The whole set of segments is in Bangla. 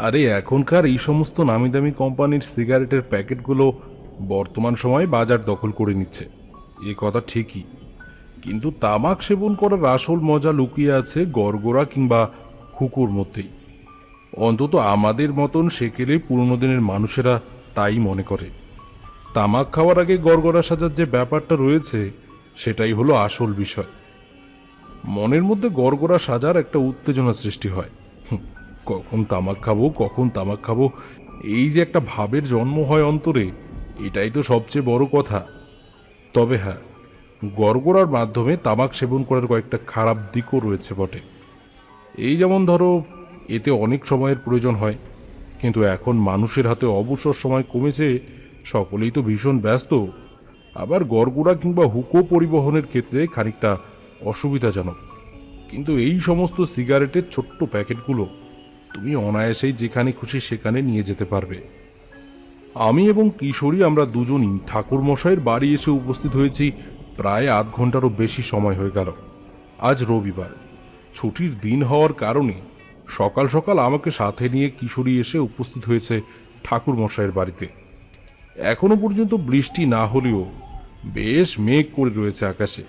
আরে এখনকার এই সমস্ত নামি দামি কোম্পানির সিগারেটের প্যাকেটগুলো বর্তমান সময়ে বাজার দখল করে নিচ্ছে, এ কথা ঠিকই। কিন্তু তামাক সেবন করার আসল মজা লুকিয়ে আছে গড়গড়া কিংবা হুকুর মধ্যেই। অন্তত আমাদের মতন সেকেলে পুরনো দিনের মানুষেরা তাই মনে করে। তামাক খাওয়ার আগে গড়গড়া সাজার যে ব্যাপারটা রয়েছে, সেটাই হলো আসল বিষয়। মনের মধ্যে গড়গড়া সাজার একটা উত্তেজনা সৃষ্টি হয়। কখন তামাক খাবো, কখন তামাক খাবো, এই যে একটা ভাবের জন্ম হয় অন্তরে, এটাই তো সবচেয়ে বড় কথা। তবে হ্যাঁ, গড়গড়ার মাধ্যমে তামাক সেবন করার কয়েকটা খারাপ দিকও রয়েছে বটে। এই যেমন ধরো, এতে অনেক সময়ের প্রয়োজন হয়, কিন্তু এখন মানুষের হাতে অবসর সময় কমেছে, সকলেই তো ভীষণ ব্যস্ত। আবার গড়গড়া কিংবা হুকো পরিবহনের ক্ষেত্রে খানিকটা অসুবিধাজনক। কিন্তু এই সমস্ত সিগারেটের ছোট্ট প্যাকেটগুলো তুমি অনায়াসেই যেখানে খুশি সেখানে নিয়ে যেতে পারবে। আমি এবং কিশোরী আমরা দুজনই ঠাকুর মশাইয়ের বাড়ি এসে উপস্থিত হয়েছি প্রায় আধ ঘন্টারও বেশি সময় হয়ে গেল। আজ রবিবার, ছুটির দিন হওয়ার কারণে সকাল সকাল আমাকে সাথে নিয়ে কিশোরী এসে উপস্থিত হয়েছে ঠাকুর মশাইয়ের বাড়িতে। এখনো পর্যন্ত বৃষ্টি না হলেও বেশ মেঘ করে রয়েছে আকাশে।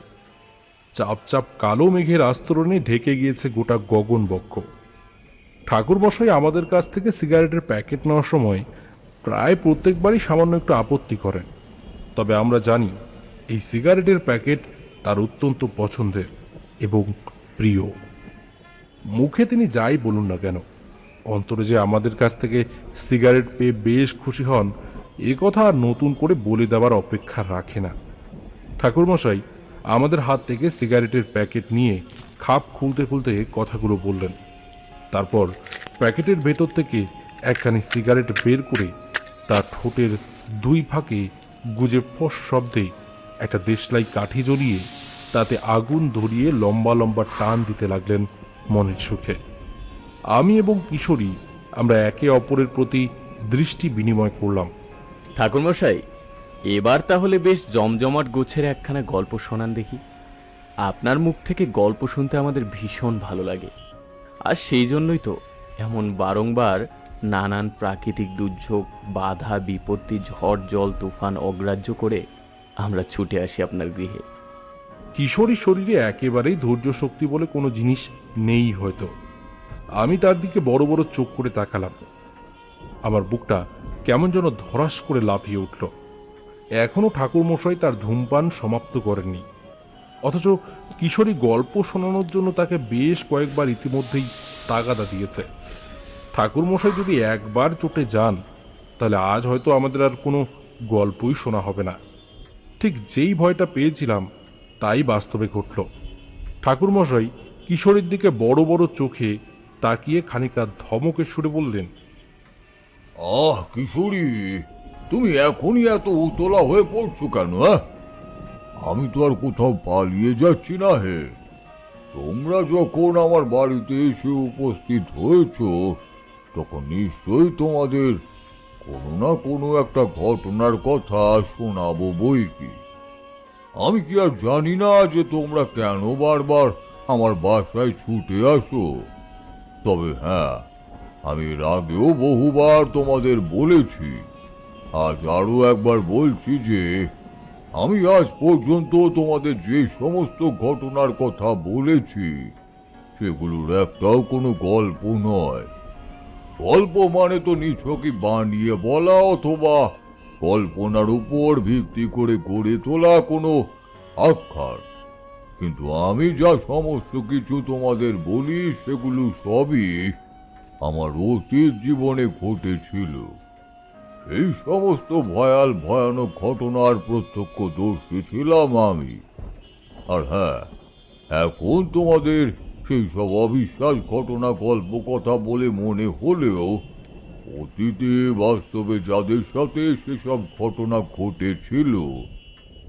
চাপ চাপ কালো মেঘের আস্তরণে ঢেকে গিয়েছে গোটা গগন বক্ষ। ঠাকুর মশাই আমাদের কাছ থেকে সিগারেটের প্যাকেট নেওয়ার সময় প্রায় প্রত্যেকবারই সামান্য একটু আপত্তি করেন। তবে আমরা জানি এই সিগারেটের প্যাকেট তার অত্যন্ত পছন্দের এবং প্রিয়। মুখে তিনি যাই বলুন না কেন, অন্তরে যে আমাদের কাছ থেকে সিগারেট পেয়ে বেশ খুশি হন, এ কথা আর নতুন করে বলে দেওয়ার অপেক্ষা রাখে না। ঠাকুরমশাই আমাদের হাত থেকে সিগারেটের প্যাকেট নিয়ে খাপ খুলতে খুলতে কথাগুলো বললেন। তারপর প্যাকেটের ভেতর থেকে একখানি সিগারেট বের করে তার ঠোঁটের দুই ফাঁকে গুজে ফস শব্দে একটা দেশলাই কাঠি জ্বলিয়ে তাতে আগুন ধরিয়ে লম্বা লম্বা টান দিতে লাগলেন মনের সুখে। আমি এবং কিশোরী আমরা একে অপরের প্রতি দৃষ্টি বিনিময় করলাম। ঠাকুরমশাই, এবার তাহলে বেশ জমজমাট গোছের একখানা গল্প শোনান দেখি। আপনার মুখ থেকে গল্প শুনতে আমাদের ভীষণ ভালো লাগে। আর সেই জন্যই তো এমন বারংবার নানান প্রাকৃতিক দুর্যোগ, বাধা বিপত্তি, ঝড় জল তুফান অগ্রাহ্য করে আমরা ছুটে আসি আপনার গৃহে। কিশোরী শরীরে একেবারেই ধৈর্য শক্তি বলে কোনো জিনিস নেই হয়তো। আমি তার দিকে বড় বড় চোখ করে তাকালাম। আমার বুকটা কেমন যেন ধরাস করে লাফিয়ে উঠল। এখনো ঠাকুরমশাই তার ধূমপান সমাপ্ত করেননি, অথচ কিশোরী গল্প শোনানোর জন্য তাকে বেশ কয়েকবার ইতিমধ্যেই তাগাদা দিয়েছে। ঠাকুরমশাই যদি একবার চটে যান, তাহলে আজ হয়তো আমাদের আর কোনো গল্পই শোনা হবে না। ঠিক যেই ভয়টা পেয়েছিলাম তাই বাস্তবে ঘটল। ঠাকুরমশাই কিশোরীর দিকে বড় বড় চোখে তাকিয়ে খানিকটা ধমকের সুরে বললেন, কিশোরী, তুমি এখনই এত উতলা হয়ে পড়ছো কেন? আমি তো আর কোথাও পালিয়ে যাচ্ছি না হে। তোমরা যখন আমার বাড়িতে এসে উপস্থিত হয়েছ, তখন নিশ্চয়ই তোমাদের কোনো না কোনো একটা ঘটনার কথা শোনাবো বই কি। আমি কি আর জানি না যে তোমরা কেন বারবার আমার বাসায় ছুটে আসো? তবে হ্যাঁ, আমি এর আগেও বহুবার তোমাদের বলেছি, আজ আরো একবার বলছি যে আমি আজ পর্যন্ত তোমাদের যে সমস্ত ঘটনার কথা বলেছি, সেগুলোর একটাও কোনো গল্প নয়। গল্প মানে তো নিছকই বানিয়ে বলা অথবা কল্পনার উপর ভিত্তি করে গড়ে তোলা কোনো আখ্যান। কিন্তু আমি যা সমস্ত কিছু তোমাদের বলি, সেগুলো সবই আমার অতীত জীবনে ঘটেছিল। এই সমস্ত ভয়াল ভয়ানক ঘটনার প্রত্যক্ষদর্শী ছিলাম আমি। আর হ্যাঁ, এখন তোমাদের সেই সব অবিশ্বাস ঘটনা গল্প কথা বলে মনে হলেও অতীতে বাস্তবে যাদের সাথে সেসব ঘটনা ঘটেছিল,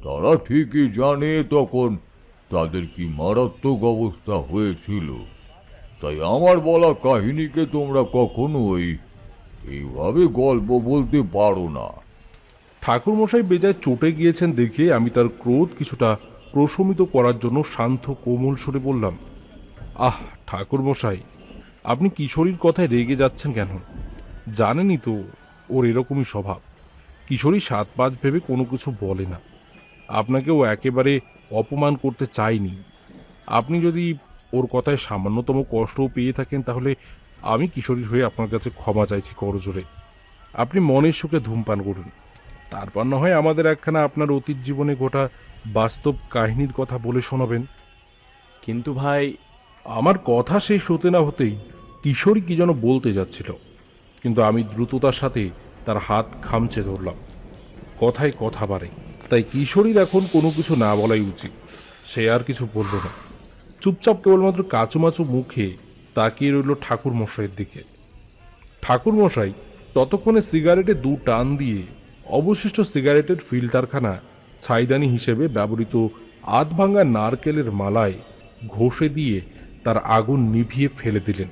তারা ঠিকই জানে তখন তাদের কি মারাত্মক অবস্থা হয়েছিল। তাই আমার বলা কাহিনীকে তোমরা কখনোই এইভাবে গল্প বলতে পারো না। ঠাকুরমশাই বেজায় চটে গিয়েছেন দেখে আমি তার ক্রোধ কিছুটা প্রশমিত করার জন্য শান্ত কোমল সুরে বললাম, আহ ঠাকুরমশাই, আপনি কিশোরীর কথায় রেগে যাচ্ছেন কেন? জানেনই তো ওর এরকমই স্বভাব। কিশোরী সাত পাঁচ ভেবে কোনো কিছু বলে না। আপনাকেও একেবারে অপমান করতে চাইনি। আপনি যদি ওর কথায় সামান্যতম কষ্টও পেয়ে থাকেন তাহলে আমি কিশোরীর হয়ে আপনার কাছে ক্ষমা চাইছি করজোরে। আপনি মনের সুখে ধূমপান করুন, তারপর না হয় আমাদের একখানা আপনার অতীত জীবনে ঘটা বাস্তব কাহিনীর কথা বলে শোনাবেন। কিন্তু ভাই, আমার কথা শেষ হতে না হতেই কিশোরী কি যেন বলতে যাচ্ছিল, কিন্তু আমি দ্রুততার সাথে তার হাত খামচে ধরলাম। কথায় কথা বাড়ে, তাই কিশোরীর এখন কোনো কিছু না বলাই উচিত। সে আর কিছু বলল না, চুপচাপ কেবলমাত্র কাচুমাচু মুখে তাকিয়ে রইল ঠাকুর মশাইয়ের দিকে। ঠাকুর মশাই ততক্ষণে সিগারেটে দু টান দিয়ে অবশিষ্ট সিগারেটের ফিল্টারখানা ছাইদানি হিসেবে ব্যবহৃত আধ ভাঙা নারকেলের মালায় ঘষে দিয়ে তার আগুন নিভিয়ে ফেলে দিলেন।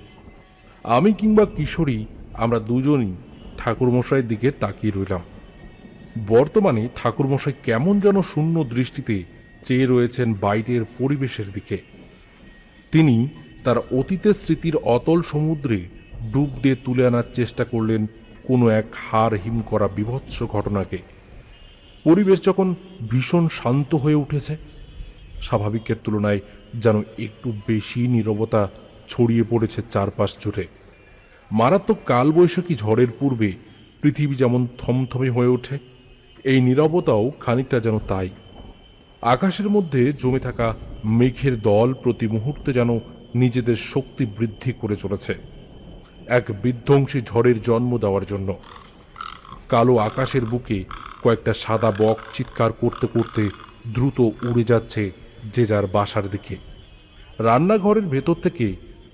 আমি কিংবা কিশোরী আমরা দুজনই ঠাকুরমশাইয়ের দিকে তাকিয়ে রইলাম। বর্তমানে ঠাকুরমশাই কেমন যেন শূন্য দৃষ্টিতে চেয়ে রয়েছেন বাইরের পরিবেশের দিকে। তিনি তার অতীতের স্মৃতির অতল সমুদ্রে ডুব দিয়ে তুলে আনার চেষ্টা করলেন কোনো এক হাড় হিম করা বীভৎস ঘটনাকে। পরিবেশ যখন ভীষণ শান্ত হয়ে উঠেছে, স্বাভাবিকের তুলনায় যেন একটু বেশি নীরবতা ছড়িয়ে পড়েছে চারপাশ জুড়ে। মারাত্মক কালবৈশাখী ঝড়ের পূর্বে পৃথিবী যেমন থমথমে হয়ে ওঠে, এই নীরবতাও খানিকটা যেন তাই। আকাশের মধ্যে জমে থাকা মেঘের দল প্রতি মুহূর্তে যেন নিজেদের শক্তি বৃদ্ধি করে চলেছে এক বিধ্বংসী ঝড়ের জন্ম দেওয়ার জন্য। কালো আকাশের বুকে কয়েকটা সাদা বক চিৎকার করতে করতে দ্রুত উড়ে যাচ্ছে যে যার বাসার দিকে। রান্নাঘরের ভেতর থেকে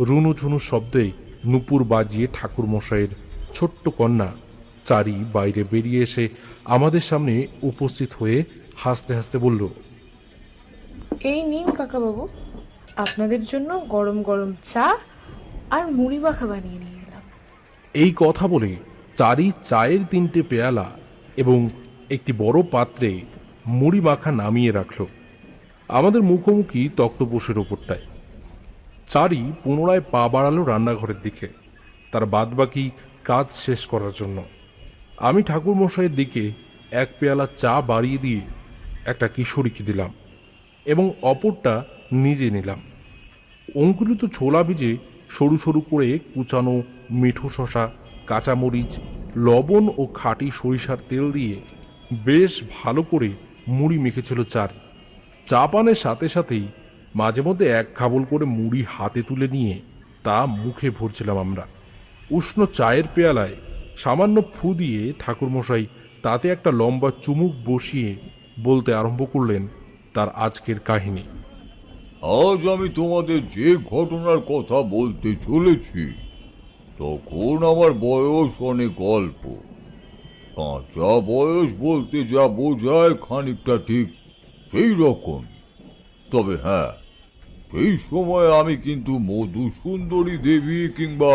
রুনু ঝুনু শব্দে নুপুর বাজিয়ে ঠাকুরমশাইয়ের ছোট্ট কন্যা চারি বাইরে বেরিয়ে এসে আমাদের সামনে উপস্থিত হয়ে হাসতে হাসতে বলল, এই নিন কাকাবাবু, আপনাদের জন্য গরম গরম চা আর মুড়ি মাখা বানিয়ে নিয়ে এলাম। এই কথা বলে চারি চায়ের 3টে পেয়ালা এবং একটি বড় পাত্রে মুড়ি মাখা নামিয়ে রাখল আমাদের মুখোমুখি তক্তপোষের ওপরটায়। চারি পুনরায় পা বাড়ালো রান্নাঘরের দিকে তার বাদবাকি কাজ শেষ করার জন্য। আমি ঠাকুরমশাইয়ের দিকে এক পেয়ালা চা বাড়িয়ে দিয়ে একটা কিশোরীকে দিলাম এবং অপরটা নিজে নিলাম। অঙ্কুরিত ছোলা ভিজে সরু সরু করে কুচানো মিঠো শশা, কাঁচামরিচ, লবণ ও খাঁটি সরিষার তেল দিয়ে বেশ ভালো করে মুড়ি মেখেছিল চারি। চা পানের সাথে সাথেই মাঝে মধ্যে এক খাবল করে মুড়ি হাতে তুলে নিয়ে তা মুখে ভরছিলাম আমরা। উষ্ণ চায়ের পেয়ালায় সামান্য ফু দিয়ে ঠাকুরমশাই তাতে একটা লম্বা চুমুক বসিয়ে বলতে আরম্ভ করলেন তার আজকের কাহিনী। আজ আমি তোমাদের যে ঘটনার কথা বলতে চলেছি তখন আমার বয়স অনেক অল্প। কাঁচা বয়স বলতে যা বোঝায় খানিকটা ঠিক সেই রকম। তবে হ্যাঁ, সেই সময় আমি কিন্তু মধুসুন্দরী দেবী কিংবা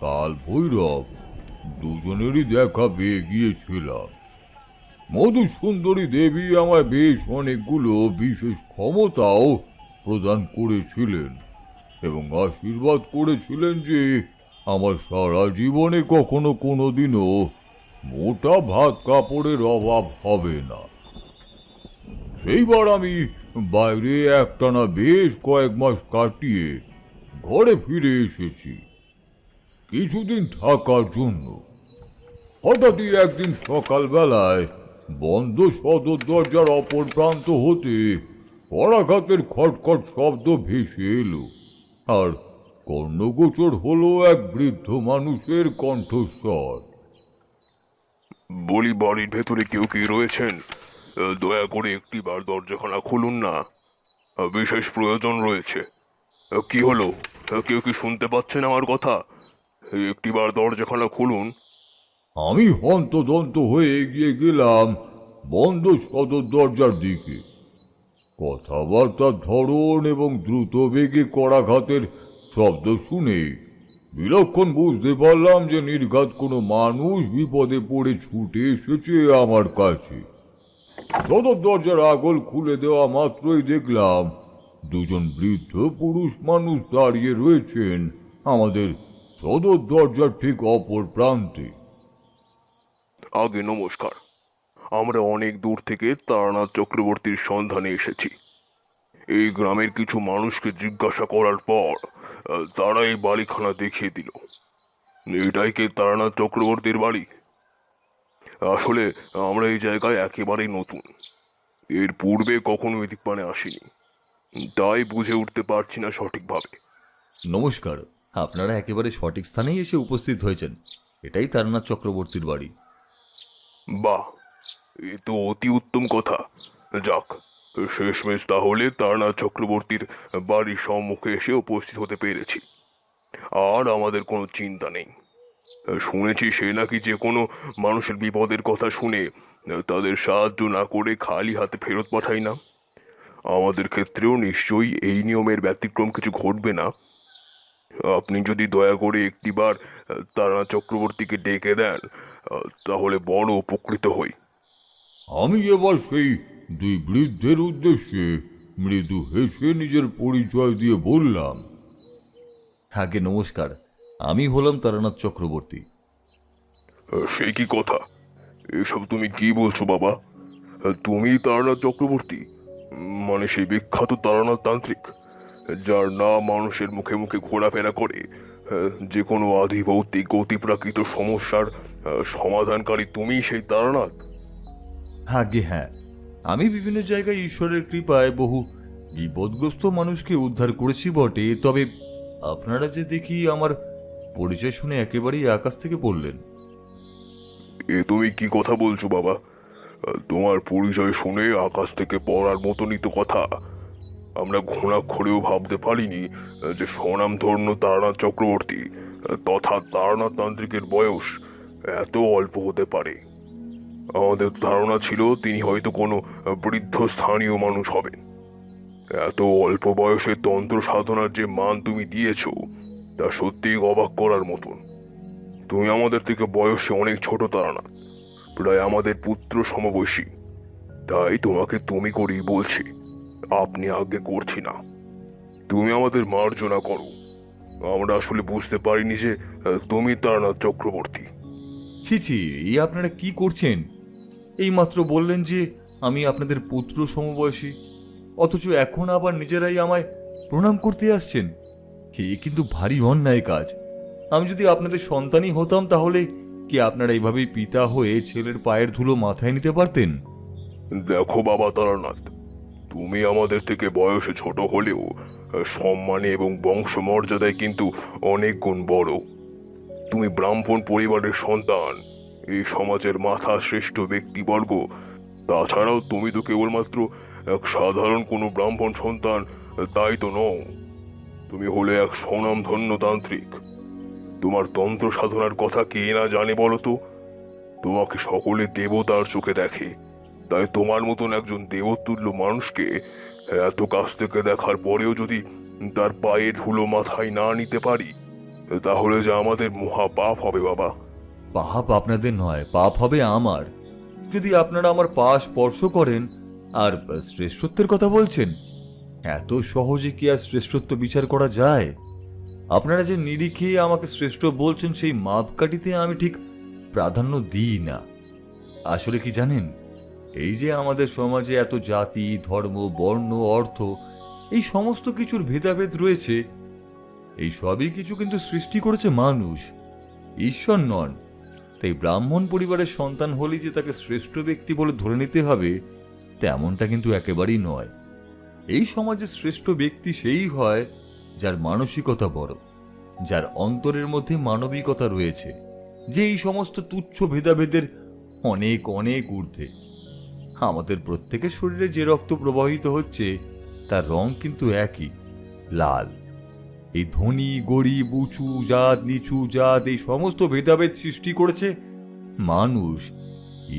কাল ভৈরব দুজনেরই দেখা পেয়ে গিয়েছিলাম। মধুসুন্দরী দেবী আমায় বেশ অনেকগুলো বিশেষ ক্ষমতাও প্রদান করেছিলেন এবং আশীর্বাদ করেছিলেন যে আমার সারা জীবনে কখনো কোনোদিনও মোটা ভাত কাপড়ের অভাব হবে না। সেইবার আমি বাইরে একটানা বেশ কয়েক মাস কাটিয়ে ঘরে ফিরে এসেছি কিছুদিন থাকার জন্য। হঠাৎই একদিন সকালবেলায় বন্ধ সদর দরজার অপর প্রান্ত হতে করাঘাতের খটখট শব্দ ভেসে এলো, আর কর্ণগোচর হলো এক বৃদ্ধ মানুষের কণ্ঠস্বর। বলি, বাড়ির ভেতরে কেউ কি রয়েছেন? দয়া করে একটিবার দরজাখানা খুলুন না, বিশেষ প্রয়োজন রয়েছে। কি হলো? কেউ কি শুনতে পাচ্ছেন আমার কথা? একটিবার দরজাখানা খুলুন। আমি হন্তদন্ত হয়ে এগিয়ে গেলাম বন্ধ সদর দরজার দিকে। কথাবার্তার ধরন এবং দ্রুত বেগে করাঘাতের শব্দ শুনে বিলক্ষণ বুঝতে পারলাম যে নির্ঘাত কোনো মানুষ বিপদে পড়ে ছুটে এসেছে আমার কাছে। সদর দরজার আগল খুলে দেওয়া মাত্রই দেখলাম দুজন বৃদ্ধ পুরুষ মানুষ দাঁড়িয়ে রয়েছেন আমাদের সদর দরজার ঠিক অপর প্রান্তে। আগে নমস্কার। আমরা অনেক দূর থেকে তারানাথ চক্রবর্তীর সন্ধানে এসেছি। এই গ্রামের কিছু মানুষকে জিজ্ঞাসা করার পর তারা এই বাড়িখানা দেখিয়ে দিল। এটাই কি তারানাথ চক্রবর্তীর বাড়ি? আসলে আমরা এই জায়গায় একেবারেই নতুন, এর পূর্বে কখনো এদিক পানে আসিনি, তাই বুঝে উঠতে পারছি না সঠিকভাবে। নমস্কার, আপনারা একেবারে সঠিক স্থানেই এসে উপস্থিত হয়েছেন। এটাই তারানাথ চক্রবর্তীর বাড়ি। বাহ, এ তো অতি উত্তম কথা। যাক, শেষমেশ তাহলে তারানাথ চক্রবর্তীর বাড়ির সম্মুখে এসে উপস্থিত হতে পেরেছি। আর আমাদের কোনো চিন্তা নেই। শুনেছি সে নাকি যে কোনো মানুষের বিপদের কথা শুনে তাদের সাহায্য না করে খালি হাতে ফেরত পাঠায় না। আমাদের ক্ষেত্রেও নিশ্চয়ই এই নিয়মের ব্যতিক্রম কিছু ঘটবে না। আপনি যদি দয়া করে একটিবার তারানাথ চক্রবর্তীকে ডেকে দেন, তাহলে বড় উপকৃত হই। আমি এবার সেই দুই বৃদ্ধের উদ্দেশ্যে মৃদু হেসে নিজের পরিচয় দিয়ে বললাম, আগে নমস্কার, আমি হলাম তারানাথ চক্রবর্তী। সে কি কথা? এসব তুমি কি বলছো বাবা? তুমি তারানাথ চক্রবর্তী, মানে সেই বিখ্যাত তারানাথ তান্ত্রিক, যার নাম মানুষের মুখে মুখে ঘোরাফেরা করে, যে কোনো আদি ভৌতিক অতিপ্রাকৃত সমস্যার সমাধানকারী তুমি সেই তারানাথ? আগে হ্যাঁ, আমি বিভিন্ন জায়গায় ঈশ্বরের কৃপায় বহু বিপদগ্রস্ত মানুষকে উদ্ধার করেছি বটে, তবে আপনারা যে দেখি আমার পরিচয় শুনে একেবারেই আকাশ থেকে পড়লেন। এ তুমি কি কথা বলছো বাবা? তোমার পরিচয় শুনে আকাশ থেকে পড়ার মতনই তো কথা। আমরা ঘোড়াক্ষরেও ভাবতে পারিনি যে স্বনামধন্য তারানাথ চক্রবর্তী তথা তারানাথ তান্ত্রিকের বয়স এত অল্প হতে পারে। আমাদের ধারণা ছিল তিনি হয়তো কোনো বৃদ্ধ স্থানীয় মানুষ হবেন। এত অল্প বয়সে তন্ত্র সাধনার যে মান তুমি দিয়েছ, তা সত্যিই অবাক করার মতন। তুমি আমাদের থেকে বয়সে অনেক ছোট তারানাথ, প্রায় আমাদের পুত্র সমবয়সী। তাই তোমাকে তুমি করেই বলছি, আপনি আজ্ঞে করছি না। তুমি আমাদের মার্জনা করো। আমরা আসলে বুঝতে পারিনি যে তুমি তারানাথ চক্রবর্তী। ছি ছি, এই আপনারা কি করছেন? এই মাত্র বললেন যে আমি আপনাদের পুত্র সমবয়সী, অথচ এখন আবার নিজেরাই আমায় প্রণাম করতে আসছেন। এ কিন্তু ভারী অন্যায় কাজ। আমি যদি আপনাদের সন্তানই হতাম, তাহলে কি আপনারা এইভাবেই পিতা হয়ে ছেলের পায়ের ধুলো মাথায় নিতে পারতেন? দেখো বাবা তারানাথ, তুমি আমাদের থেকে বয়সে ছোট হলেও সম্মানে এবং বংশমর্যাদায় কিন্তু অনেক গুণ বড়। তুমি ব্রাহ্মণ পরিবারের সন্তান, এই সমাজের মাথা শ্রেষ্ঠ ব্যক্তিবর্গ। তাছাড়াও তুমি তো কেবলমাত্র এক সাধারণ কোনো ব্রাহ্মণ সন্তান তাই তো নও, তুমি হলে এক স্বনামধন্য তান্ত্রিক। তোমার তন্ত্র সাধনার কথা কে না জানে বলো তো? তোমাকে সকলে দেবতার চোখে দেখে, তাই তোমার মতন একজন দেবতুল্য মানুষকে এত কাছ থেকে দেখার পরেও যদি তার পায়ে ধুলো মাথায় না নিতে পারি, তাহলে যে আমাদের মহা পাপ হবে বাবা। পাপ আপনাদের নয়, পাপ হবে আমার। যদি আপনারা আমার পা স্পর্শ করেন, আর শ্রেষ্ঠত্বের কথা বলছেন, এত সহজে কি আর শ্রেষ্ঠত্ব বিচার করা যায়? আপনারা যে নিরিখে আমাকে শ্রেষ্ঠ বলছেন, সেই মাপকাঠিতে আমি ঠিক প্রাধান্য দিই না। আসলে কি জানেন, এই যে আমাদের সমাজে এত জাতি, ধর্ম, বর্ণ, অর্থ, এই সমস্ত কিছুর ভেদাভেদ রয়েছে, এই সবই কিছু কিন্তু সৃষ্টি করেছে মানুষ, ঈশ্বর নন। তাই ব্রাহ্মণ পরিবারের সন্তান হলেই যে তাকে শ্রেষ্ঠ ব্যক্তি বলে ধরে নিতে হবে, তেমনটা কিন্তু একেবারেই নয়। এই সমাজে শ্রেষ্ঠ ব্যক্তি সেই হয় যার মানসিকতা বড়, যার অন্তরের মধ্যে মানবিকতা রয়েছে, যে এই সমস্ত তুচ্ছ ভেদাভেদের অনেক অনেক ঊর্ধ্বে। আমাদের প্রত্যেকের শরীরে যে রক্ত প্রবাহিত হচ্ছে, তার রং কিন্তু একই, লাল। এই ধনী গরিব, উঁচু জাত নিচু জাত, এই সমস্ত ভেদাভেদ সৃষ্টি করেছে মানুষ,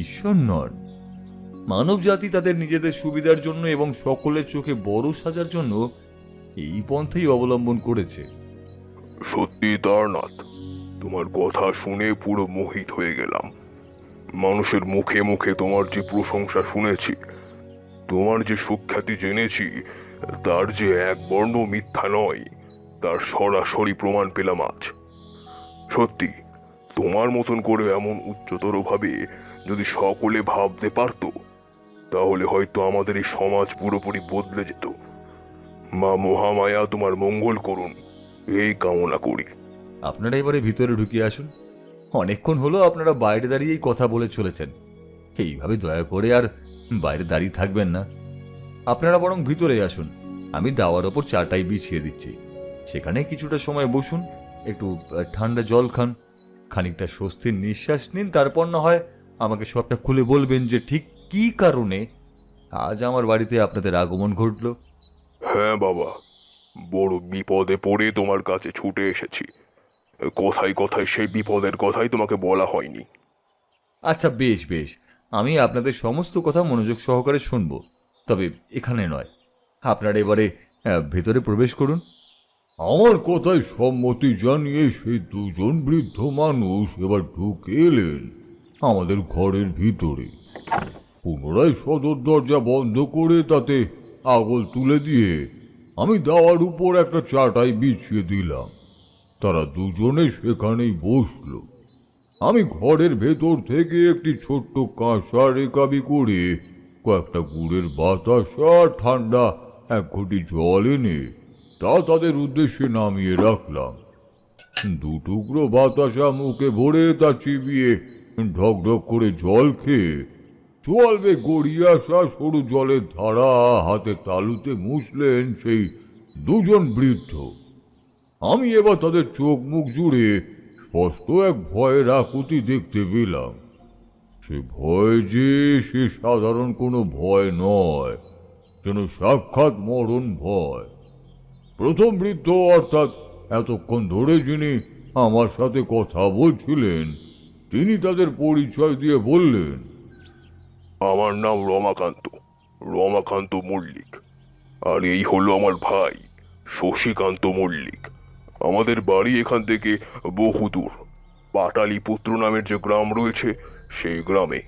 ঈশ্বর নন। মানব জাতি তাদের নিজেদের সুবিধার জন্য এবং সকলের চোখে বড় সাজার জন্য এই পন্থাই অবলম্বন করেছে। সত্যি তারানাথ, তোমার কথা শুনে পুরো মোহিত হয়ে গেলাম। মানুষের মুখে মুখে তোমার যে প্রশংসা শুনেছি, তোমার যে সুখ্যাতি জেনেছি, তার যে এক বর্ণ মিথ্যা নয়, তার সরাসরি প্রমাণ পেলাম আজ। সত্যি তোমার মতন করে এমন উচ্চতর ভাবে যদি সকলে ভাবতে পারতো, তাহলে হয়তো আমাদের এই সমাজ পুরোপুরি বদলে যেত। মা মহামায়া তোমার মঙ্গল করুন, এই কামনা করি। আপনারা এবারে ভিতরে ঢুকিয়ে আসুন। অনেকক্ষণ হলো আপনারা বাইরে দাঁড়িয়েই কথা বলে চলেছেন। এইভাবে দয়া করে আর বাইরে দাঁড়িয়ে থাকবেন না। আপনারা বরং ভিতরে আসুন, আমি দাওয়ার ওপর চাটাই বিছিয়ে দিচ্ছি। সেখানে কিছুটা সময় বসুন, একটু ঠান্ডা জল খান, খানিকটা স্বস্তির নিঃশ্বাস নিন, তারপর না হয় আমাকে সবটা খুলে বলবেন যে ঠিক কী কারণে আজ আমার বাড়িতে আপনাদের আগমন ঘটল। হ্যাঁ বাবা, বড় বিপদে পড়ে তোমার কাছে ছুটে এসেছি। কথায় কথায় সেই বিপদের কথাই তোমাকে বলা হয়নি। আচ্ছা বেশ বেশ, আমি আপনাদের সমস্ত কথা মনোযোগ সহকারে শুনব, তবে এখানে নয়। আপনারা এবারে ভেতরে প্রবেশ করুন। আমার কথায় সম্মতি জানিয়ে সেই দুজন বৃদ্ধ মানুষ এবার ঢুকে এলেন আমাদের ঘরের ভিতরে। পুনরায় সদর দরজা বন্ধ করে তাতে আগল তুলে দিয়ে আমি দাওয়ার উপর একটা চাটাই বিছিয়ে দিলাম। তারা দুজনে সেখানেই বসলো। আমি ঘরের ভেতর থেকে একটি ছোট্ট কাঁসা রেকাবি করে কয়েকটা গুড়ের বাতাসা, ঠান্ডা এক ঘটি জল এনে তা তাদের উদ্দেশ্যে নামিয়ে রাখলাম। দু টুকরো বাতাসা মুখে ভরে তা চিবিয়ে ঢক ঢক করে জল খেয়ে চলবে গড়িয়ে আসা সরু জলের ধারা হাতে তালুতে মুছলেন সেই দুজন বৃদ্ধ। আমি এবার তাদের চোখ মুখ জুড়ে স্পষ্ট এক ভয়ের আকুতি দেখতে পেলাম। সে ভয় যে সে সাধারণ কোনো ভয় নয়, যেন সাক্ষাৎ মরণ ভয়। প্রথম বৃদ্ধ, অর্থাৎ এতক্ষণ ধরে যিনি আমার সাথে কথা বলছিলেন, তিনি তাদের পরিচয় দিয়ে বললেন, আমার নাম রমাকান্ত, রমাকান্ত মল্লিক। আর এই হলো আমার ভাই শশীকান্ত মল্লিক। আমাদের বাড়ি এখান থেকে বহুদূর, পাটালিপুত্র নামের যে গ্রাম রয়েছে সেই গ্রামে।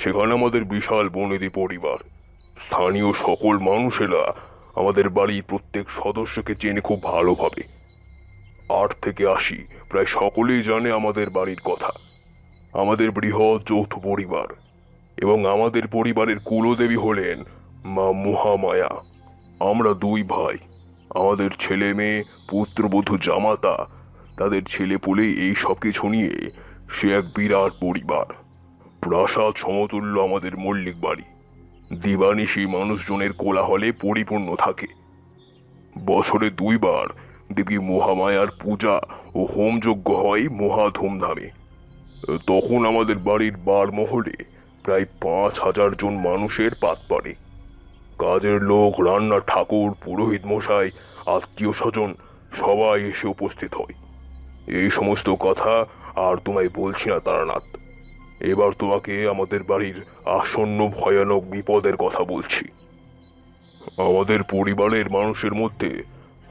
সেখানে আমাদের বিশাল বনেদি পরিবার। স্থানীয় সকল মানুষেরা আমাদের বাড়ির প্রত্যেক সদস্যকে চেনে খুব ভালোভাবে। 8 থেকে 80 প্রায় সকলেই জানে আমাদের বাড়ির কথা। আমাদের বৃহৎ যৌথ পরিবার এবং আমাদের পরিবারের কুলদেবী হলেন মা মহামায়া। আমরা 2 ভাই, আমাদের ছেলে মেয়ে, পুত্রবধূ, জামাতা, তাদের ছেলেপুলে এই সব কিছু নিয়ে সে এক বিরাট পরিবার। প্রাসাদ সমতুল্য আমাদের মল্লিক বাড়ি। দিবানিশি মানুষজনের কোলাহলে পরিপূর্ণ থাকে। বছরে 2 বার দেবী মহামায়ার পূজা ও হোমযজ্ঞ হয় মহা ধুমধামে। তখন আমাদের বাড়ির বারমহলে প্রায় 5000 জন মানুষের পাত পড়ে। কাজের লোক, রান্নার ঠাকুর, পুরোহিত মশাই, আত্মীয় স্বজন সবাই এসে উপস্থিত হয়। এই সমস্ত কথা আর তোমায় বলছি না তারানাথ। এবার তোমাকে আমাদের বাড়ির আসন্ন ভয়ানক বিপদের কথা বলছি। আমাদের পরিবারের মানুষের মধ্যে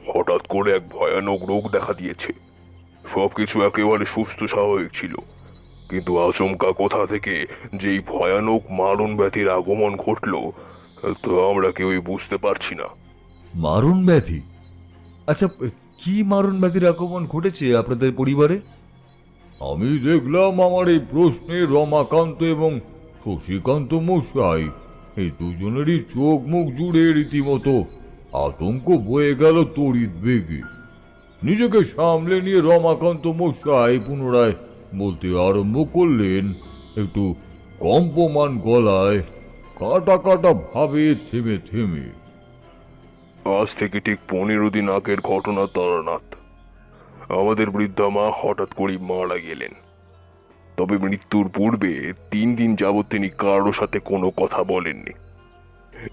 হঠাৎ করে এক ভয়ানক রোগ দেখা দিয়েছে। সবকিছু একেবারে সুস্থ স্বাভাবিক ছিল, কিন্তু আচমকা কোথা থেকে যেই ভয়ানক মারণ ব্যাধির আগমন ঘটল তো আমরা কেউই বুঝতে পারছি না। মারণ ব্যাধি? আচ্ছা, কি মারণ ব্যাধির আগমন ঘটেছে আপনাদের পরিবারে? আমি দেখলাম আমার এই প্রশ্নে রমাকান্ত এবং শশীকান্ত মশাই এই দুজনেরই চোখ মুখ জুড়ে রীতিমতো আতঙ্ক বয়ে গেল তড়িৎ বেগে। নিজেকে সামলে নিয়ে রমাকান্ত মশাই পুনরায় বলতে আরম্ভ করলেন একটু কম্পমান গলায়, কাটা কাটা ভাবে, থেমে থেমে। আজ থেকে ঠিক 15 দিন আগের ঘটনা তারানাথ। আমাদের বৃদ্ধা মা হঠাৎ করে মারা গেলেন। তবে মৃত্যুর পূর্বে 3 দিন যাবৎ তিনি কারোর সাথে কোনো কথা বলেননি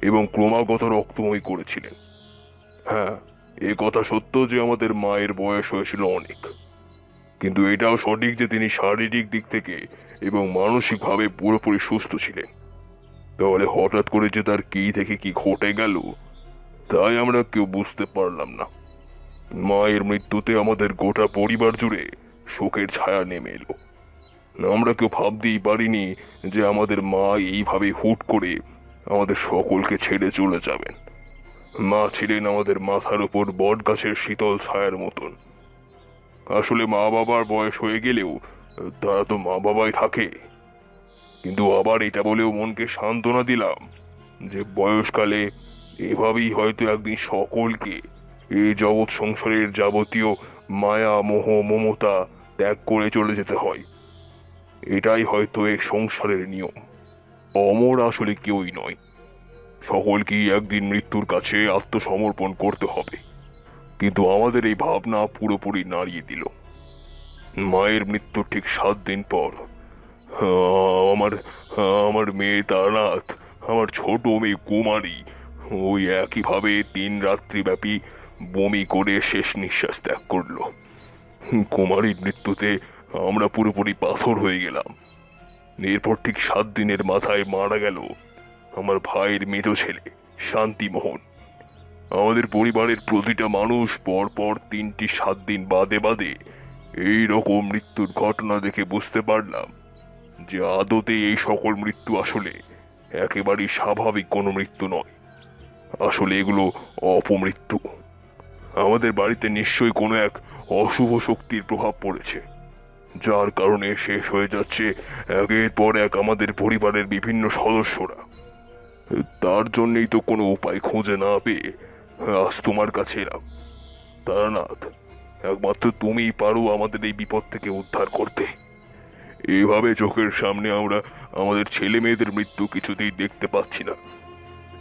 এবং ক্রমাগত রক্তময় করেছিলেন। হ্যাঁ, এ কথা সত্য যে আমাদের মায়ের বয়স হয়েছিল অনেক, কিন্তু এটাও সঠিক যে তিনি শারীরিক দিক থেকে এবং মানসিকভাবে পুরোপুরি সুস্থ ছিলেন। তাহলে হঠাৎ করে যে তার কি থেকে কি ঘটে গেল তাই আমরা কেউ বুঝতে পারলাম না। মায়ের মৃত্যুতে আমাদের গোটা পরিবার জুড়ে শোকের ছায়া নেমে এলো। আমরা কেউ ভাবতেই পারিনি যে আমাদের মা এইভাবে হুট করে আমাদের সকলকে ছেড়ে চলে যাবেন। মা ছিলেন আমাদের মাথার উপর বট গাছের শীতল ছায়ার মতন। আসলে মা বাবার বয়স হয়ে গেলেও তারা তো মা বাবাই থাকে। কিন্তু আবার এটা বলেও মনকে সান্ত্বনা দিলাম যে বয়সকালে এভাবেই হয়তো একদিন সকলকে এই জগৎ সংসারের যাবতীয় মায়া মোহ মমতা ত্যাগ করে চলে যেতে হয়। এটাই হয়তো এই সংসারের নিয়ম। অমর আসলে কেউই নয়, সকলকেই একদিন মৃত্যুর কাছে আত্মসমর্পণ করতে হবে। কিন্তু আমাদের এই ভাবনা পুরোপুরি নাড়িয়ে দিল। মায়ের মৃত্যুর ঠিক 7 দিন পর আমার আমার মেয়ে তারানাথ, আমার ছোট মেয়ে কুমারী ওই একইভাবে 3 রাত্রি ব্যাপী বমি করে শেষ নিঃশ্বাস ত্যাগ করলো। কুমারীর মৃত্যুতে আমরা পুরোপুরি পাথর হয়ে গেলাম। এরপর ঠিক 7 দিনের মাথায় মারা গেল আমার ভাইয়ের মেজো ছেলে শান্তিমোহন। আমাদের পরিবারের প্রতিটা মানুষ পরপর 3টি 7 দিন বাদে বাদে এই রকম মৃত্যুর ঘটনা দেখে বুঝতে পারলাম যে আদতে এই সকল মৃত্যু আসলে একেবারেই স্বাভাবিক কোনো মৃত্যু নয়, আসলে এগুলো অপমৃত্যু। আমাদের বাড়িতে নিশ্চয়ই কোনো এক অশুভ শক্তির প্রভাব পড়েছে, যার কারণে শেষ হয়ে যাচ্ছে একের পর এক আমাদের পরিবারের বিভিন্ন সদস্যরা। তার জন্যই তো কোনো উপায় খুঁজে না পেয়ে আজ তোমার কাছে এলাম। তারানাথ, একমাত্র তুমিই পারো আমাদের এই বিপদ থেকে উদ্ধার করতে। এইভাবে চোখের সামনে আমরা আমাদের ছেলে মেয়েদের মৃত্যু কিছুতেই দেখতে পাচ্ছি না।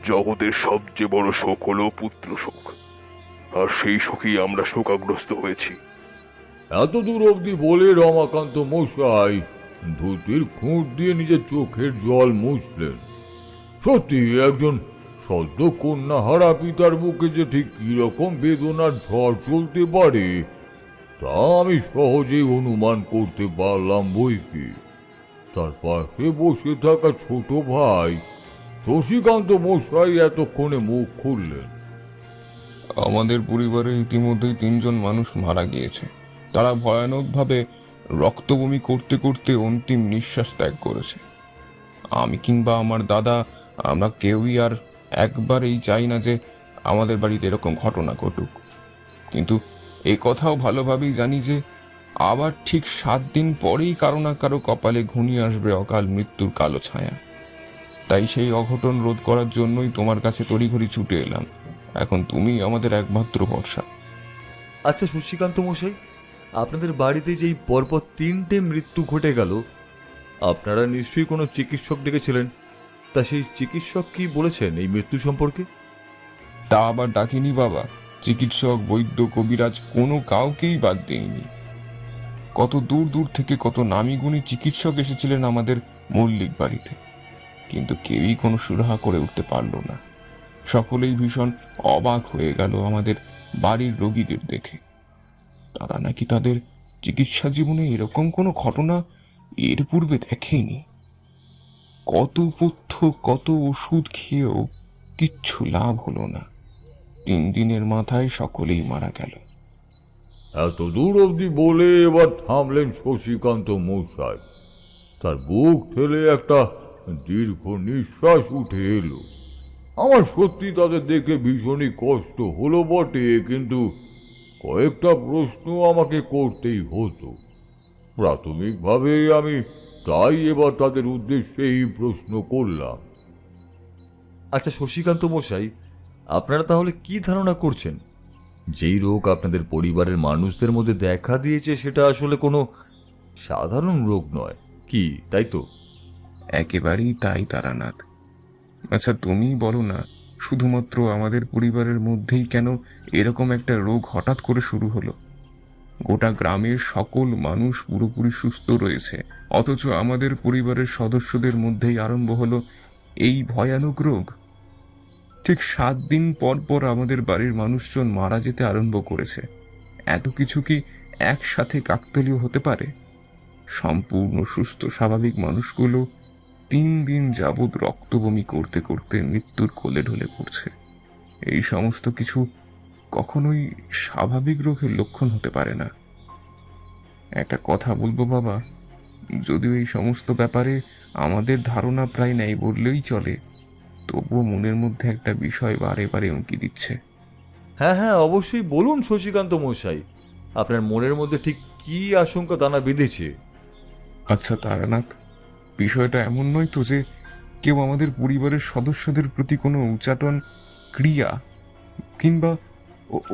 জগতের সবচেয়ে বড় শোক হলো পুত্র শোক, আর সেই শোকেই আমরা শোকাগ্রস্ত হয়েছি। এত দূর অবধি বলে রমাকান্ত মশাই ধুতির খুঁট দিয়ে নিজের চোখের জল মুছলেন। সত্যি একজন সদ্য কন্যাহারা পিতার মুখে যে ঠিক কিরকম বেদনার ঝড় চলতে পারে তা আমি সহজেই অনুমান করতে পারলাম বইকি। তার পাশে বসে থাকা ছোট ভাই শশীকান্ত মশাই এতক্ষণে মুখ খুললেন। আমাদের পরিবারে ইতিমধ্যেই 3 জন মানুষ মারা গিয়েছে। তারা ভয়ানকভাবে রক্তবমি করতে করতে অন্তিম নিঃশ্বাস ত্যাগ করেছে। আমি কিংবা আমার দাদা, আমরা কেউই আর একবারেই চাই না যে আমাদের বাড়িতে এরকম ঘটনা ঘটুক। কিন্তু এই কথাও ভালোভাবেই জানি যে আবার ঠিক 7 দিন পরেই কারো না কারো কপালে ঘনিয়ে আসবে অকাল মৃত্যুর কালো ছায়া। তাই সেই অঘটন রোধ করার জন্যই তোমার কাছে তড়িঘড়ি ছুটে এলাম। এখন তুমি আমাদের একমাত্র ভরসা। আচ্ছা শশীকান্ত মশাই, আপনাদের বাড়িতে যেই পরপর 3টে মৃত্যু ঘটে গেল, আপনারা নিশ্চয়ই কোনো চিকিৎসক ডেকেছিলেন। তা সেই চিকিৎসক কি বলেছেন এই মৃত্যু সম্পর্কে? তা আবার ডাকিনি বাবা। চিকিৎসক, বৈদ্য, কবিরাজ কোনো কাউকেই বাদ দেয়নি। কত দূর দূর থেকে কত নামি গুণী চিকিৎসক এসেছিলেন আমাদের মল্লিক বাড়িতে, কিন্তু কেউই কোনো সুরাহা করে উঠতে পারল না। সকলেই ভীষণ অবাক হয়ে গেল আমাদের বাড়ির রোগীদের দেখে। তারা নাকি তাদের চিকিৎসা জীবনে এরকম কোনো ঘটনা এর পূর্বে দেখেনি। কত পথ্য, কত ওষুধ খেয়েও কিচ্ছু লাভ হলো না। 3 দিনের মাথায় সকলেই মারা গেল। এত দূর অবধি বলে এবার থামলেন শশীকান্ত মশাই। তার বুক ঠেলে একটা দীর্ঘ নিঃশ্বাস উঠে এলো। আমার সত্যি তাদের দেখে ভীষণই কষ্ট হলো বটে, কিন্তু কয়েকটা প্রশ্ন আমাকে করতেই হতো। প্রাথমিকভাবে আমি তাই এবার তাদের উদ্দেশ্যে এই প্রশ্ন করলাম। আচ্ছা শশীকান্ত মশাই, আপনারা তাহলে কি ধারণা করছেন? যেই রোগ আপনাদের পরিবারের মানুষদের মধ্যে দেখা দিয়েছে সেটা আসলে কোনো সাধারণ রোগ নয়, কি তাই তো? একেবারেই তাই তারানাথ। আচ্ছা তুমি বলো না, শুধুমাত্র আমাদের পরিবারের মধ্যেই কেন এরকম একটা রোগ হঠাৎ করে শুরু হলো? গোটা গ্রামের সকল মানুষ পুরোপুরি সুস্থ রয়েছে, অথচ আমাদের পরিবারের সদস্যদের মধ্যেই আরম্ভ হলো এই ভয়ানক রোগ। ঠিক 7 দিন পর পর আমাদের বাড়ির মানুষজন মারা যেতে আরম্ভ করেছে। এত কিছু কি একসাথে কাকতালীয় হতে পারে? সম্পূর্ণ সুস্থ স্বাভাবিক মানুষগুলো 3 দিন যাবৎ রক্তবমি করতে করতে মৃত্যুর কোলে ঢলে পড়ছে। এই সমস্ত কিছু কখনোই স্বাভাবিক রোগের লক্ষণ হতে পারে না। একটা কথা বলবো বাবা, যদিও এই সমস্ত ব্যাপারে আমাদের ধারণা প্রায় নেই বললেই চলে, তবুও মনের মধ্যে একটা বিষয় বারে বারে উঁকি দিচ্ছে। হ্যাঁ হ্যাঁ, অবশ্যই বলুন শশীকান্ত মশাই, আপনার মনের মধ্যে ঠিক কি আশঙ্কা দানা বেঁধেছে? আচ্ছা তারানাথ, বিষয়টা এমন নয় তো যে কেউ আমাদের পরিবারের সদস্যদের প্রতি কোনো উচ্চাটন, ক্রিয়া কিংবা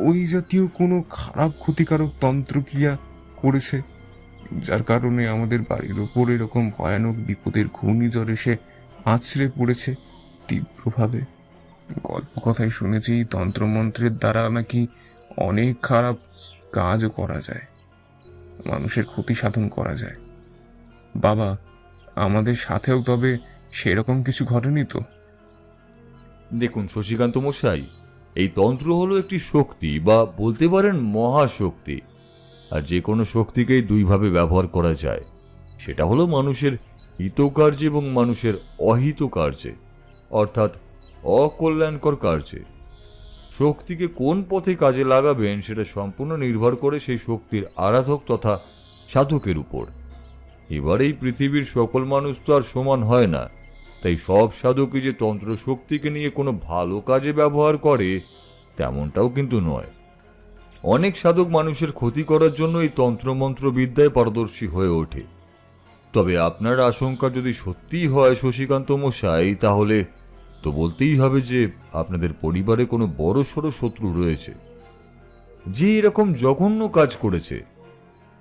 ওই জাতীয় কোনো খারাপ ক্ষতিকারক তন্ত্রক্রিয়া করেছে, যার কারণে আমাদের বাড়ির ওপর এরকম ভয়ানক বিপদের ঘূর্ণিঝড় এসে আছড়ে পড়েছে তীব্রভাবে? গল্প কথায় শুনেছি তন্ত্রমন্ত্রের দ্বারা নাকি অনেক খারাপ কাজও করা যায়, মানুষের ক্ষতি সাধন করা যায়। বাবা, আমাদের সাথেও তবে সেরকম কিছু ঘটেনি তো? দেখুন শশীকান্ত মশাই, এই তন্ত্র হলো একটি শক্তি, বা বলতে পারেন মহাশক্তি। আর যে কোনো শক্তিকেই দুইভাবে ব্যবহার করা যায়। সেটা হলো মানুষের হিতকার্যে এবং মানুষের অহিত কার্যে, অর্থাৎ অকল্যাণকর কার্যে। শক্তিকে কোন পথে কাজে লাগাবেন সেটা সম্পূর্ণ নির্ভর করে সেই শক্তির আরাধক তথা সাধকের উপর। এবার এই পৃথিবীর সকল মানুষ তো আর সমান হয় না, তাই সব সাধকই যে তন্ত্র শক্তিকে নিয়ে কোনো ভালো কাজে ব্যবহার করে তেমনটাও কিন্তু নয়। অনেক সাধক মানুষের ক্ষতি করার জন্য এই তন্ত্রমন্ত্র বিদ্যায় পারদর্শী হয়ে ওঠে। তবে আপনার আশঙ্কা যদি সত্যিই হয় শশীকান্ত মশাই, তাহলে তো বলতেই হবে যে আপনাদের পরিবারে কোনো বড় সড়ো শত্রু রয়েছে, যে এরকম জঘন্য কাজ করেছে।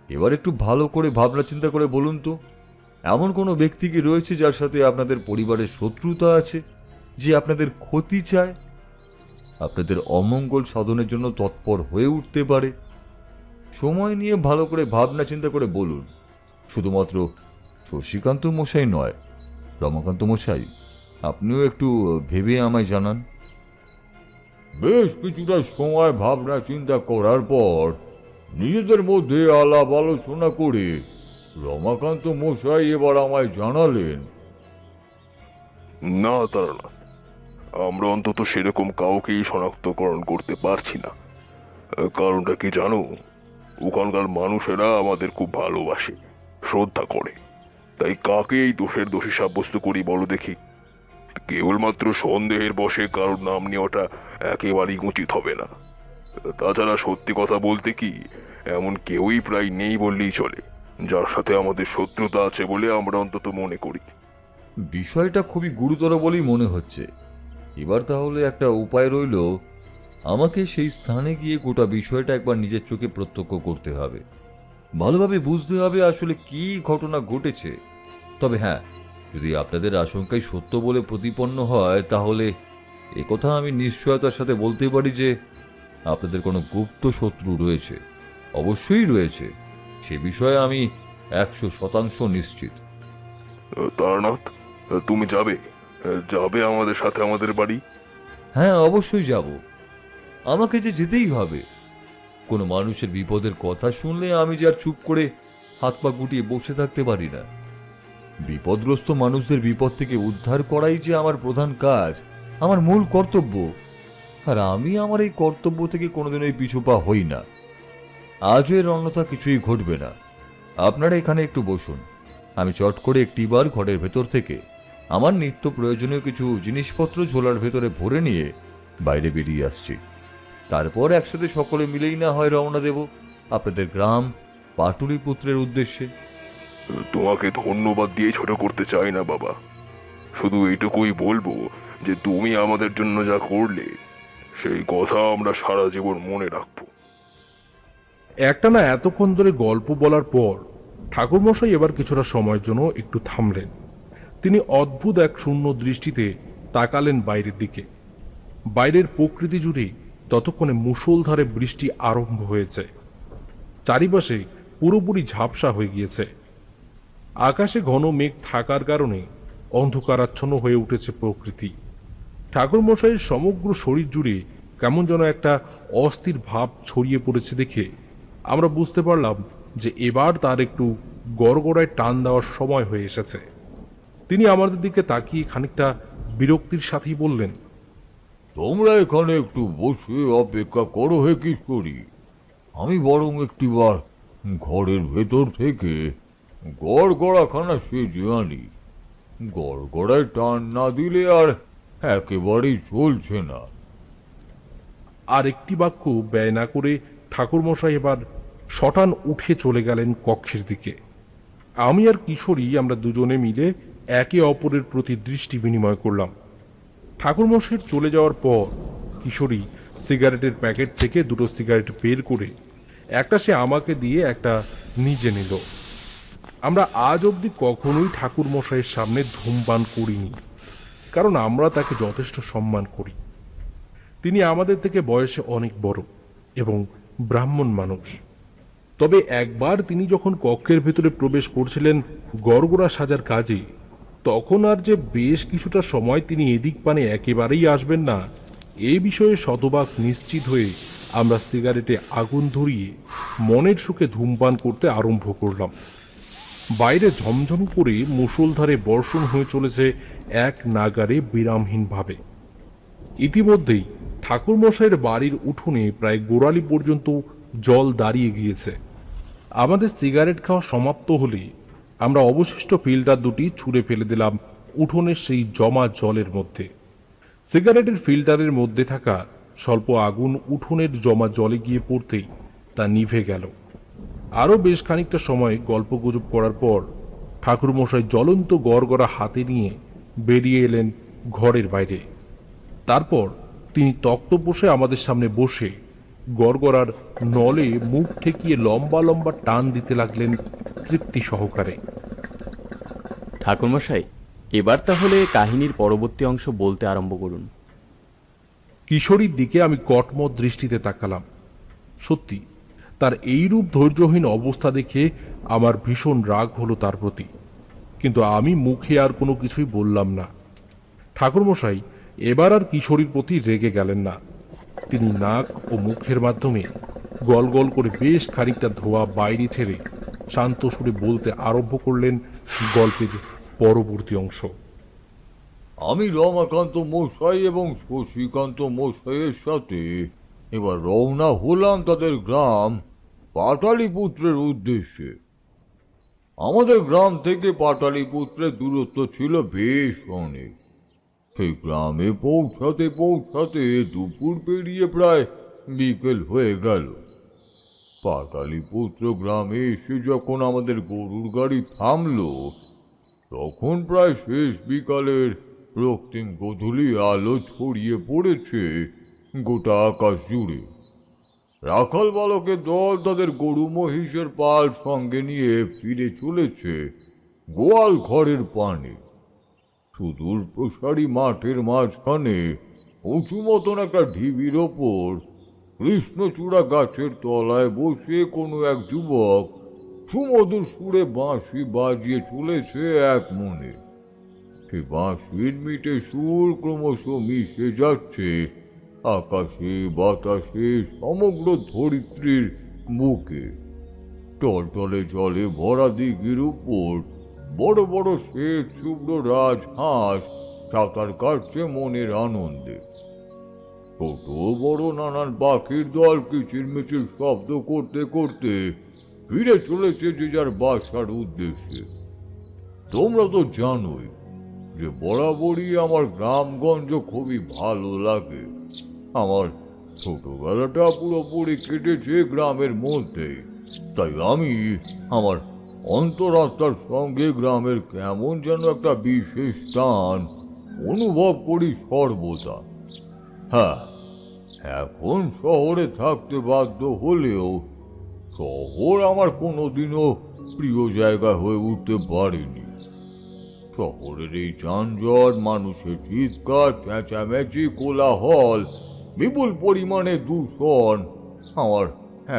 এবার একটু ভালো করে ভাবনা চিন্তা করে বলুন তো, এমন কোনো ব্যক্তি কি রয়েছে যার সাথে আপনাদের পরিবারের শত্রুতা আছে, যে আপনাদের ক্ষতি চায়, আপনাদের অমঙ্গল সাধনের জন্য তৎপর হয়ে উঠতে পারে? সময় নিয়ে ভালো করে ভাবনা চিন্তা করে বলুন। শুধুমাত্র শশীকান্ত মশাই নয়, রমাকান্ত মশাই, আপনিও একটু ভেবে আমায় জানান। বেশ কিছুটা সময় ভাবনা চিন্তা করার পর নিজেদের মধ্যে আলাপ আলোচনা করে রমাকান্ত মশাই এবার আমায় জানালেন, না তারানাথ, আমরা অন্তত সেরকম কাউকেই শনাক্তকরণ করতে পারছি না। কারণটা কি জানো? ওখানকার মানুষেরা আমাদের খুব ভালোবাসে, শ্রদ্ধা করে। তাই কাকে এই দোষের দোষী সাব্যস্ত করি বলো দেখি? কেবলমাত্র সন্দেহের বশে কারোর নাম নেওয়াটা একেবারেই উচিত হবে না। তাছাড়া সত্যি কথা বলতে কি, এমন কেউই প্রায় নেই বললেই চলে যার সাথে আমাদের শত্রুতা আছে বলে আমরা অন্তত মনে করি। বিষয়টা খুবই গুরুতর বলেই মনে হচ্ছে। এবার তাহলে একটা উপায় রইল, আমাকে সেই স্থানে গিয়ে গোটা বিষয়টা একবার নিজের চোখে প্রত্যক্ষ করতে হবে, ভালোভাবে বুঝতে হবে আসলে কি ঘটনা ঘটেছে। তবে হ্যাঁ, যদি আপনাদের আশঙ্কাই সত্য বলে প্রতিপন্ন হয়, তাহলে একথা আমি নিশ্চয়তার সাথে বলতে পারি যে আপনাদের কোনো গুপ্ত শত্রু রয়েছে, অবশ্যই রয়েছে। সে বিষয়ে আমি 100% নিশ্চিত। তারানাথ, তুমি যাবে যাবে আমাদের সাথে আমাদের বাড়ি? হ্যাঁ, অবশ্যই যাব। আমাকে যে যেতেই হবে। কোনো মানুষের বিপদের কথা শুনলে আমি যে আর চুপ করে হাত পা গুটিয়ে বসে থাকতে পারি না। বিপদগ্রস্ত মানুষদের বিপদ থেকে উদ্ধার করাই যে আমার প্রধান কাজ, আমার মূল কর্তব্য। আর আমি আমার এই কর্তব্য থেকে কোনোদিনই পিছুপা হই না। আজও এর অন্যথা কিছুই ঘটবে না। আপনারা এখানে একটু বসুন, আমি চট করে একটিবার ঘরের ভেতর থেকে আমার নিত্য প্রয়োজনীয় কিছু জিনিসপত্র ঝোলার ভেতরে ভরে নিয়ে বাইরে বেরিয়ে আসছি। তারপর একসাথে সকলে মিলেই না হয় রওনা দেব আপনাদের গ্রাম পাটুলিপুত্রের উদ্দেশ্যে। তোমাকে ধন্যবাদ দিয়ে ছোট করতে চাই না বাবা, শুধু এইটুকুই বলবো যে তুমি আমাদের জন্য যা করলে সেই কথা আমরা সারা জীবন মনে রাখবো। একটানা এতক্ষণ ধরে গল্প বলার পর ঠাকুরমশাই এবার কিছুটা সময়ের জন্য একটু থামলেন। তিনি অদ্ভুত এক শূন্য দৃষ্টিতে তাকালেন বাইরের দিকে। বাইরের প্রকৃতি জুড়ে ততক্ষণে মুষলধারে বৃষ্টি আরম্ভ হয়েছে। চারিপাশে পুরোপুরি ঝাপসা হয়ে গিয়েছে। আকাশে ঘন মেঘ থাকার কারণে অন্ধকারাচ্ছন্ন হয়ে উঠেছে প্রকৃতি। ঠাকুরমশাইয়ের সমগ্র শরীর জুড়ে কেমন যেন একটা অস্থির ভাব ছড়িয়ে পড়েছে দেখে আমরা বুঝতে পারলাম যে এবার তার একটু গড়গড়ায় টান দেওয়ার সময় হয়ে এসেছে। তিনি আমাদের দিকে তাকিয়ে খানিকটা বিরক্তির সাথেই বললেন, তোমরা এখানে একটু বসে অপেক্ষা করো হে কিশোরী, আমি বরং একটিবার ঘরের ভেতর থেকে গড়গড়াখানা সেজে আনি। গড়গড়ায় টান না দিলে আর একেবারেই চলছে না। আর একটি বাক্য ব্যয় না করে ঠাকুরমশাই এবার শটান উঠে চলে গেলেন কক্ষের দিকে। আমি আর কিশোরী আমরা দুজনে মিলে একে অপরের প্রতি দৃষ্টি বিনিময় করলাম। ঠাকুরমশাইয়ের চলে যাওয়ার পর কিশোরী সিগারেটের প্যাকেট থেকে দুটো সিগারেট বের করে একটা সে আমাকে দিয়ে একটা নিজে নিল। আমরা আজ অবধি কখনোই ঠাকুরমশাইয়ের সামনে ধূমপান করিনি, কারণ আমরা তাকে যথেষ্ট সম্মান করি। তিনি আমাদের থেকে বয়সে অনেক বড় এবং ব্রাহ্মণ মানুষ। তবে একবার তিনি যখন কক্ষের ভেতরে প্রবেশ করছিলেন গড়গড়া সাজার কাজে, তখন আর যে বেশ কিছুটা সময় তিনি এদিক পানে একেবারেই আসবেন না, এই বিষয়ে শতভাগ নিশ্চিত হয়ে আমরা সিগারেটে আগুন ধরিয়ে মনের সুখে ধূমপান করতে আরম্ভ করলাম। বাইরে ঝমঝম করে মুষলধারে বর্ষণ হয়ে চলেছে এক নাগারে বিরামহীনভাবে। ইতিমধ্যেই ঠাকুরমশাইয়ের বাড়ির উঠোনে প্রায় গোড়ালি পর্যন্ত জল দাঁড়িয়ে গিয়েছে। আমাদের সিগারেট খাওয়া সমাপ্ত হলে আমরা অবশিষ্ট ফিল্টার দুটি ছুঁড়ে ফেলে দিলাম উঠোনের সেই জমা জলের মধ্যে। সিগারেটের ফিল্টারের মধ্যে থাকা স্বল্প আগুন উঠোনের জমা জলে গিয়ে পড়তেই তা নিভে গেল। আরও বেশ খানিকটা সময় গল্পগুজব করার পর ঠাকুরমশাই জ্বলন্ত গড়গড়া হাতে নিয়ে বেরিয়ে এলেন ঘরের বাইরে। তারপর তিনি তক্তপোষে আমাদের সামনে বসে গড়গড়ার নলে মুখ ঠেকিয়ে লম্বা লম্বা টান দিতে লাগলেন তৃপ্তি সহকারে। ঠাকুরমশাই, এবার তাহলে কাহিনীর পরবর্তী অংশ বলতে আরম্ভ করুন। কিশোরীর দিকে আমি কটমট দৃষ্টিতে তাকালাম। সত্যি তার এইরূপ ধৈর্যহীন অবস্থা দেখে আমার ভীষণ রাগ হলো তার প্রতি, কিন্তু আমি মুখে আর কোনো কিছুই বললাম না। ঠাকুরমশাই এবার আর কিশোরীর প্রতি রেগে গেলেন না। তিনি নাক ও মুখের মাধ্যমে গল গল করে বেশ খানিকটা ধোঁয়া বাইরে ছেড়ে শান্ত সুরে বলতে আরম্ভ করলেন গল্পের পরবর্তী অংশ। আমি রমাকান্ত মশাই এবং শশীকান্ত মশাইয়ের সাথে এবার রওনা হলাম তাদের গ্রাম পাটালিপুত্রের উদ্দেশ্যে। আমাদের গ্রাম থেকে পাটালিপুত্রের দূরত্ব ছিল বেশ অনেক। সেই গ্রামে পৌঁছাতে পৌঁছাতে দুপুর পেরিয়ে প্রায় বিকেল হয়ে গেল। পাটালিপুত্র গ্রামে এসে যখন আমাদের গরুর গাড়ি থামলো, তখন প্রায় শেষ বিকালের রক্তিম গোধূলি আলো ছড়িয়ে পড়েছে গোটা আকাশ জুড়ে। রাখাল বালকের দল তাদের গরু মহিষের পাল সঙ্গে নিয়ে ফিরে চলেছে গোয়াল ঘরের পানে। সুদূর প্রসারী মাঠের মাঝখানে উঁচু মতন একটা ঢিবির ওপর কৃষ্ণচূড়া গাছের তলায় বসে কোনো এক যুবক সুমধুর সুরে বাঁশি বাজিয়ে চলেছে এক মনে। সে বাঁশির মিটে সুর ক্রমশ মিশে যাচ্ছে আকাশে বাতাসে সমগ্র ধরিত্রীর বুকে। টলটলে জলে ভরা দিঘির উপর বড় বড় শ্বেত শুভ্র রাজহাঁস সাঁতার কাটছে মনের আনন্দে। ছোট বড় নানান পাখির দল কিচিরমিচির শব্দ করতে করতে ফিরে চলেছে যে যার বাসার উদ্দেশ্যে। তোমরা তো জানোই যে বরাবরই আমার গ্রামগঞ্জ খুবই ভালো লাগে। আমার ছোটবেলাটা পুরোপুরি কেটেছে গ্রামের মধ্যেই, তাই আমি আমার অন্তরাত্মার সঙ্গে গ্রামের কেমন যেন একটা বিশেষ টান অনুভব করি সর্বদা। হ্যাঁ, এখন শহরে থাকতে বাধ্য হলেও শহর আমার কোনোদিনও প্রিয় জায়গা হয়ে উঠতে পারেনি। শহরের এই যানজট, মানুষের চিৎকার, চেঁচামেচি, কোলাহল, বিপুল পরিমাণে দূষণ আমার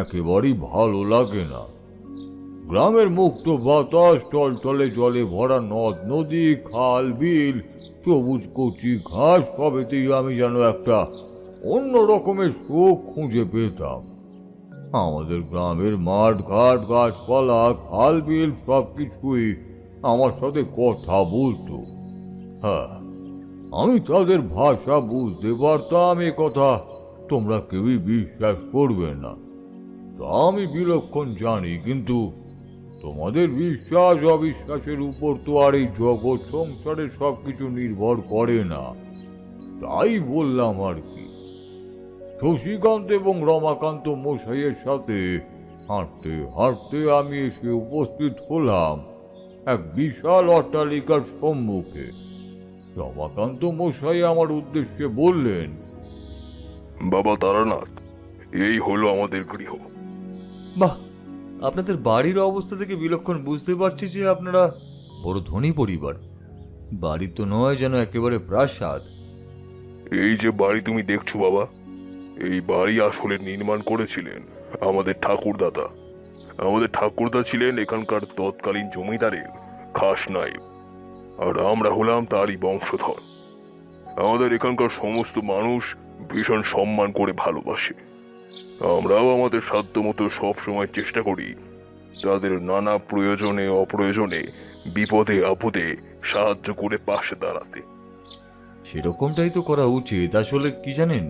একেবারেই ভালো লাগে না। গ্রামের মুক্ত বাতাস, টলটলে জলে ভরা নদ নদী, খাল বিল, সবুজ কচি ঘাস, সবেতেই আমি যেন একটা অন্য রকমের সুখ খুঁজে পেতাম। আমাদের গ্রামের মাঠ ঘাট, গাছপালা, খাল বিল সবকিছুই আমার সাথে কথা বলতো। হ্যাঁ, আমি তাদের ভাষা বুঝতে পারতাম। এ কথা তোমরা কেউই বিশ্বাস করবে না, তা আমি বিলক্ষণ জানি, কিন্তু তোমাদের বিশ্বাস অবিশ্বাসের উপর তো আর এই জগৎ সংসারের সবকিছু নির্ভর করে না। তাই বললাম আর কি। শশীকান্ত এবং রমাকান্ত মশাইয়ের সাথে হাঁটতে হাঁটতে আমি এসে উপস্থিত হলাম এক বিশাল অট্টালিকার সম্মুখে। রমাকান্ত মশাই আমার উদ্দেশ্যে বললেন, বাবা তারানাথ, এই হলো আমাদের গৃহ। বাহ, আপনাদের বাড়ির অবস্থা থেকে বিলক্ষণ বুঝতে পারছি যে আপনারা বড় ধনী পরিবার। বাড়ি তো নয়, যেন একেবারে প্রাসাদ। এই যে বাড়ি তুমি দেখছো বাবা, এই বাড়ি আসলে নির্মাণ করেছিলেন আমাদের ঠাকুরদাদা। আমাদের ঠাকুরদা ছিলেন এখানকার তৎকালীন জমিদারের খাস নায়েব, আর আমরা হলাম তারই বংশধর। আমাদের এখানকার সমস্ত মানুষ ভীষণ সম্মান করে ভালোবাসে। আমরাও আমাদের সাধ্যমতো সবসময় চেষ্টা করি তাদের নানা প্রয়োজনে অপ্রয়োজনে, বিপদে আপদে সাহায্য করে পাশে দাঁড়াতে। সেরকমটাই তো করা উচিত। আসলে কি জানেন,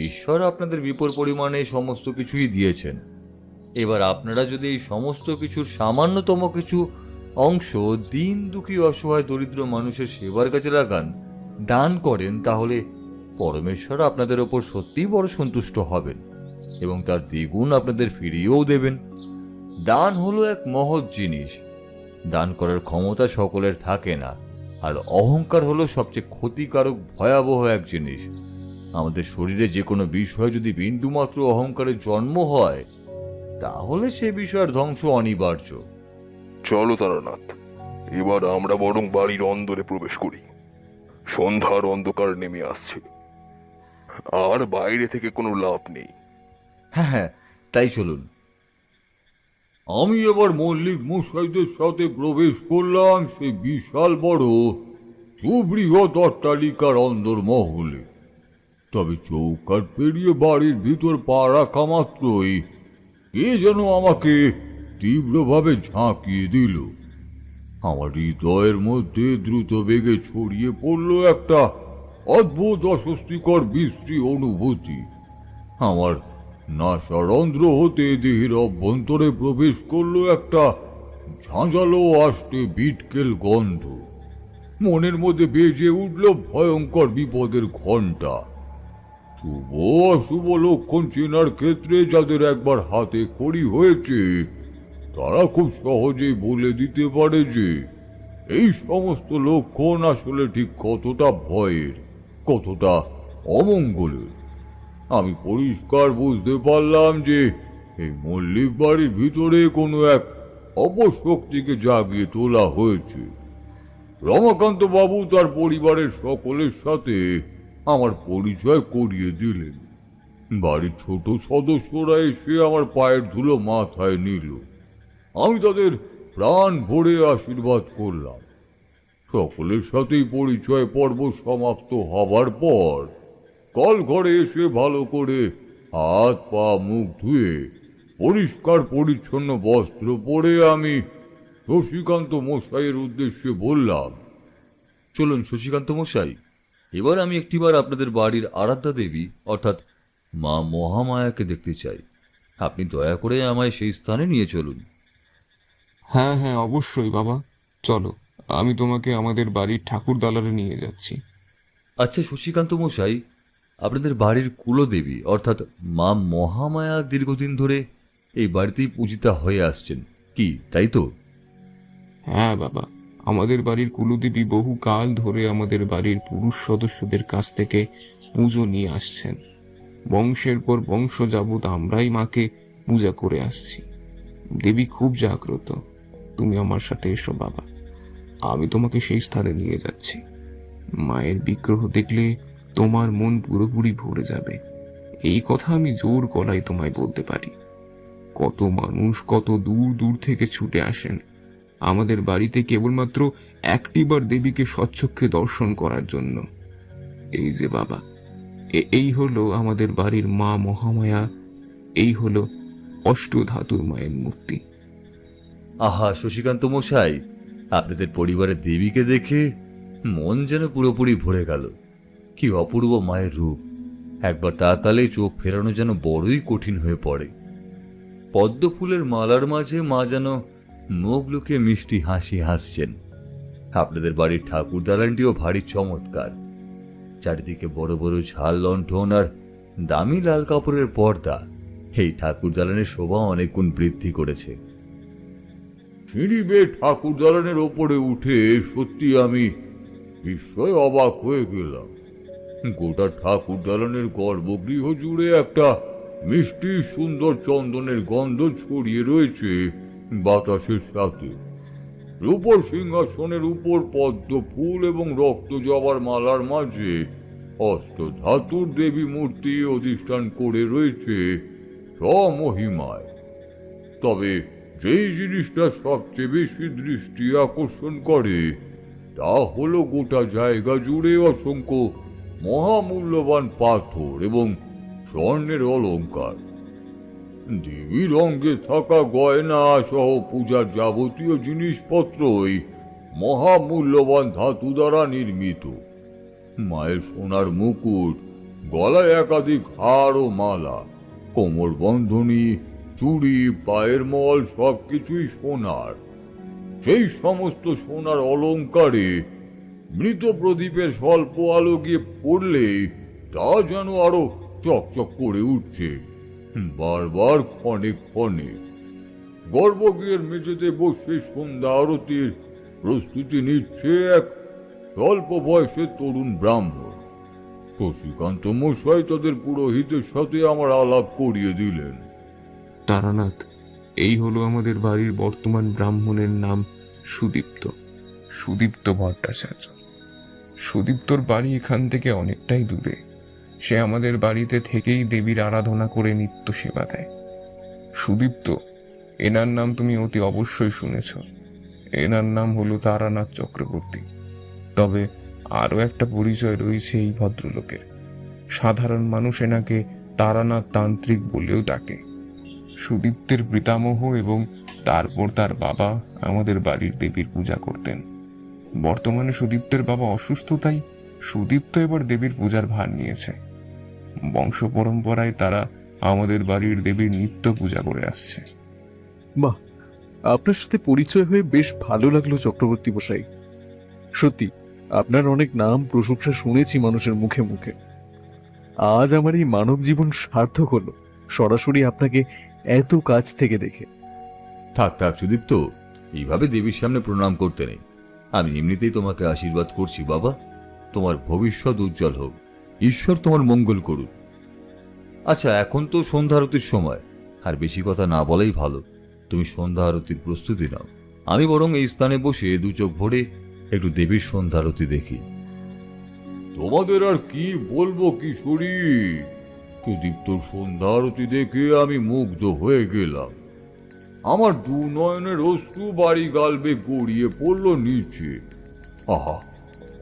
ঈশ্বর আপনাদের বিপুল পরিমাণে সমস্ত কিছুই দিয়েছেন। এবার আপনারা যদি এই সমস্ত কিছুর সামান্যতম কিছু অংশ দিন দুঃখী অসহায় দরিদ্র মানুষের সেবার কাজে লাগান, দান করেন, তাহলে পরমেশ্বর আপনাদের ওপর সত্যিই বড় সন্তুষ্ট হবেন এবং তার দ্বিগুণ আপনাদের ফিরিয়েও দেবেন। দান হলো এক মহৎ জিনিস। দান করার ক্ষমতা সকলের থাকে না, আর অহংকার হলো সবচেয়ে ক্ষতিকারক ভয়াবহ এক জিনিস। আমাদের শরীরে যে কোনো বিষয়ে যদি বিন্দুমাত্র অহংকারের জন্ম হয়, তাহলে সে বিষয়ের ধ্বংস অনিবার্য। চলো তারানাথ, এবার আমরা বরং বাড়ির অন্দরে প্রবেশ করি। সন্ধ্যার অন্ধকার নেমে আসছে, আর বাইরে থেকে কোনো লাভ নেই। হ্যাঁ হ্যাঁ, তাই চলুন। আমি এবার মল্লিক মশাইদের সাথে প্রবেশ করলাম সেই বিশাল বড় সুবৃহৎ অট্টালিকার অন্দরমহলে। তবে চৌকাঠ পেরিয়ে বাড়ির ভিতর পা রাখা মাত্রই কে যেন আমাকে তীব্রভাবে ঝাঁকিয়ে দিল। আমার হৃদয়ের মধ্যে দ্রুত বেগে ছড়িয়ে পড়ল একটা অদ্ভুত অস্বস্তিকর বিশ্রী অনুভূতি। আমার নাসারন্ধ্র হতে দেহের অভ্যন্তরে প্রবেশ করলো একটা ঝাঁঝালো আষ্টে বিটকেল গন্ধ। মনের মধ্যে বেজে উঠল ভয়ঙ্কর বিপদের ঘণ্টা। শুভ অশুভ লক্ষণ চেনার ক্ষেত্রে যাদের একবার হাতে খড়ি হয়েছে, তারা খুব সহজেই বলে দিতে পারে যে এই সমস্ত লক্ষণ আসলে ঠিক কতটা ভয়ের, কতটা অমঙ্গলের। আমি পরিষ্কার বুঝতে পারলাম যে এই মল্লিক বাড়ির ভিতরে কোনো এক অপশক্তিকে জাগিয়ে তোলা হয়েছে। রমাকান্ত বাবু তার পরিবারের সকলের সাথে আমার পরিচয় করিয়ে দিলেন। বাড়ির ছোট সদস্যরা এসে আমার পায়ের ধুলো মাথায় নিল। আমি তাদের প্রাণ ভরে আশীর্বাদ করলাম। সকলের সাথেই পরিচয় পর্ব সমাপ্ত হবার পর কল ঘরে এসে ভালো করে হাত পা মুখ ধুয়ে পরিষ্কার পরিচ্ছন্ন বস্ত্র পরে আমি শশীকান্ত মশাইয়ের উদ্দেশ্যে বললাম, চলুন শশীকান্ত মশাই, এবার আমি একটিবার আপনাদের বাড়ির আরাধ্যা দেবী অর্থাৎ মা মহামায়াকে দেখতে চাই। আপনি দয়া করে আমায় সেই স্থানে নিয়ে চলুন। হ্যাঁ হ্যাঁ, অবশ্যই বাবা, চলো, আমি তোমাকে আমাদের বাড়ির ঠাকুর দালারে নিয়ে যাচ্ছি। আচ্ছা শশীকান্ত মশাই, আপনাদের বাড়ির কুলদেবী অর্থাৎ মা মহামায়া দীর্ঘদিন ধরে এই বাড়িতেই পূজিতা হয়ে আসছেন কি, তাই তো? হ্যাঁ বাবা, আমাদের বাড়ির কুলদেবী বহু কাল ধরে আমাদের বাড়ির পুরুষ সদস্যদের কাছ থেকে পুজো নিয়ে আসছেন। বংশের পর বংশ যাবৎ আমরাই মাকে পূজা করে আসছি। দেবী খুব জাগ্রত। তুমি আমার সাথে এসো বাবা, আমি তোমাকে সেই স্থানে নিয়ে যাচ্ছি। মায়ের বিগ্রহ দেখলে তোমার মন পুরোপুরি ভরে যাবে, এই কথা আমি জোর গলায় তোমায় বলতে পারি। কত মানুষ কত দূর দূর থেকে ছুটে আসেন আমাদের বাড়িতে কেবলমাত্র একটিবার দেবীকে স্বচক্ষে দর্শন করার জন্য। এই যে বাবা, এই হলো আমাদের বাড়ির মা মহামায়া, এই হলো অষ্টধাতুর মায়ের মূর্তি। আহা শশীকান্ত মশাই, আপনাদের পরিবারের দেবীকে দেখে মন যেন পুরোপুরি ভরে গেল। কি অপূর্ব মায়ের রূপ! একবার তাকালে চোখ ফেরানো যেন বড়ই কঠিন হয়ে পড়ে। পদ্ম ফুলের মালার মাঝে মা যেন মুখ লুকিয়ে মিষ্টি হাসি হাসছেন। আপনাদের বাড়ির ঠাকুর দালানটিও ভারী চমৎকার। চারিদিকে বড় বড় ঝাল লণ্ঠন আর দামি লাল কাপড়ের পর্দা, এই ঠাকুর দালানের শোভা অনেক গুণ বৃদ্ধি করেছে। সিঁড়ি বেয়ে ঠাকুর দালানের ওপরে উঠে সত্যি আমি বিস্ময়ে অবাক হয়ে গেলাম। গোটা ঠাকুর দালানের গর্ভগৃহ জুড়ে একটা মিষ্টি সুন্দর চন্দনের গন্ধ ছড়িয়ে রয়েছে বাতাসের সাথে। রূপর সিংহাসনের উপর পদ্ম ফুল এবং রক্ত জবার মালার মাঝে অষ্টধাতুর দেবী মূর্তি অধিষ্ঠান করে রয়েছে স্বমহিমায়। তবে যেই জিনিসটা সবচেয়ে বেশি দৃষ্টি আকর্ষণ করে তা হলো গোটা জায়গা জুড়ে অসংখ্য মহামূল্যবান পাথর এবং স্বর্ণের অলংকার। দেবীর অঙ্গে থাকা গয়না সহ পূজার যাবতীয় জিনিসপত্রই মহামূল্যবান ধাতু দ্বারা নির্মিত। মায়ের সোনার মুকুট, গলায় একাধিক হার ও মালা, কোমর বন্ধনী, চুড়ি, পায়ের মল সবকিছুই সোনার। সেই সমস্ত সোনার অলংকারে মৃত প্রদীপের স্বল্প আলো গিয়ে পড়লে তা যেন আরো চকচক করে উঠছে বারবার ক্ষণে ক্ষণে। গর্ভগৃহের মেঝেতে বসে সন্ধ্যা আরতির প্রস্তুতি নিচ্ছে এক স্বল্প বয়সের তরুণ ব্রাহ্মণ। শশীকান্ত মশাই তাদের পুরোহিতের সাথে আমার আলাপ করিয়ে দিলেন। তারানাথ, এই হলো আমাদের বাড়ির বর্তমান ব্রাহ্মণের নাম সুদীপ্ত, সুদীপ্ত ভট্টাচার্য। সুদীপ্তর বাড়ি এখান থেকে অনেকটাই দূরে। সে আমাদের বাড়িতে থেকেই দেবীর আরাধনা করে নিত্য সেবা দেয়। সুদীপ্ত, এনার নাম তুমি অতি অবশ্যই শুনেছ। এনার নাম হলো তারানাথ চক্রবর্তী। তবে আরও একটা পরিচয় রয়েছে এই ভদ্রলোকের। সাধারণ মানুষ এনাকে তারানাথ তান্ত্রিক বলেও ডাকে। সুদীপ্তের পিতামহ এবং তারপর তার বাবা আমাদের বাড়ির দেবীর পূজা করতেন। বর্তমানে সুদীপ্তের বাবা অসুস্থ, তাই সুদীপ্ত এবার দেবীর পূজার ভার নিয়েছে। বংশ পরম্পরায় তারা আমাদের বাড়ির দেবীর নিত্য পূজা করে আসছে। বাহ, আপনার সাথে পরিচয় হয়ে বেশ ভালো লাগলো চক্রবর্তী মশাই। সত্যি আপনার অনেক নাম প্রশংসা শুনেছি মানুষের মুখে মুখে। আজ আমার এই মানব জীবন সার্থক হলো সরাসরি আপনাকে এত কাছ থেকে দেখে। থাক থাক সুদীপ্ত, এইভাবে দেবীর সামনে প্রণাম করতে নেই। আমি এমনিতেই তোমাকে আশীর্বাদ করছি বাবা। তোমার ভবিষ্যৎ উজ্জ্বল হোক, ঈশ্বর তোমার মঙ্গল করুন। আচ্ছা, এখন তো সন্ধ্যা আরতির সময়, আর বেশি কথা না বলাই ভালো। তুমি সন্ধ্যা আরতির প্রস্তুতি নাও, আমি বরং এই স্থানে বসে দু চোখ ভরে একটু দেবীর সন্ধ্যা আরতি দেখি। তোমাদের আর কি বলবো কিশোরী, সুদীপ্ত সন্ধ্যা আরতি দেখে আমি মুগ্ধ হয়ে গেলাম। আমার দু নয়নের অশ্রু বাড়ি গালবে গড়িয়ে পড়ল নিচে। আহা,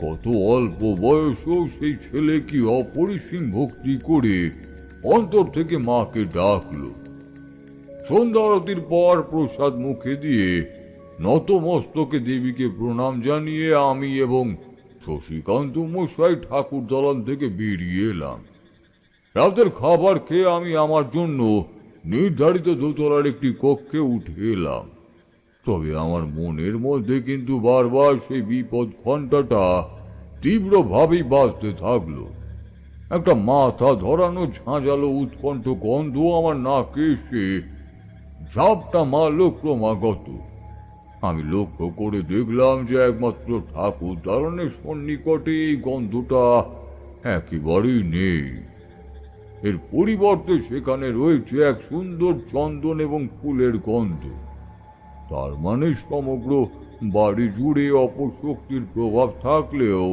কত অল্প বয়সেও সেই ছেলে কি অপরিসীম ভক্তি করে অন্তর থেকে মাকে ডাকলো। সন্ধ্যা আরতির পর প্রসাদ মুখে দিয়ে নত মস্তকে দেবীকে প্রণাম জানিয়ে আমি এবং শশীকান্ত মশাই ঠাকুর দালান থেকে বেরিয়ে এলাম। রাতের খাবার খেয়ে আমি আমার জন্য নির্ধারিত দোতলার একটি কক্ষে উঠে এলাম। তবে আমার মনের মধ্যে কিন্তু বারবার সেই বিপদ ঘণ্টাটা তীব্রভাবেই বাজতে থাকলো। একটা মাথা ধরানো ঝাঁঝালো উৎকণ্ঠ গন্ধ আমার নাকে এসে ঝাপটা মারল ক্রমাগত। আমি লক্ষ্য করে দেখলাম যে একমাত্র ঠাকুর দালানের সন্নিকটে এই গন্ধটা একেবারেই নেই। এর পরিবর্তে সেখানে রয়েছে এক সুন্দর চন্দন এবং ফুলের গন্ধ। তার মানে সমগ্র বাড়ি জুড়ে অপশক্তির প্রভাব থাকলেও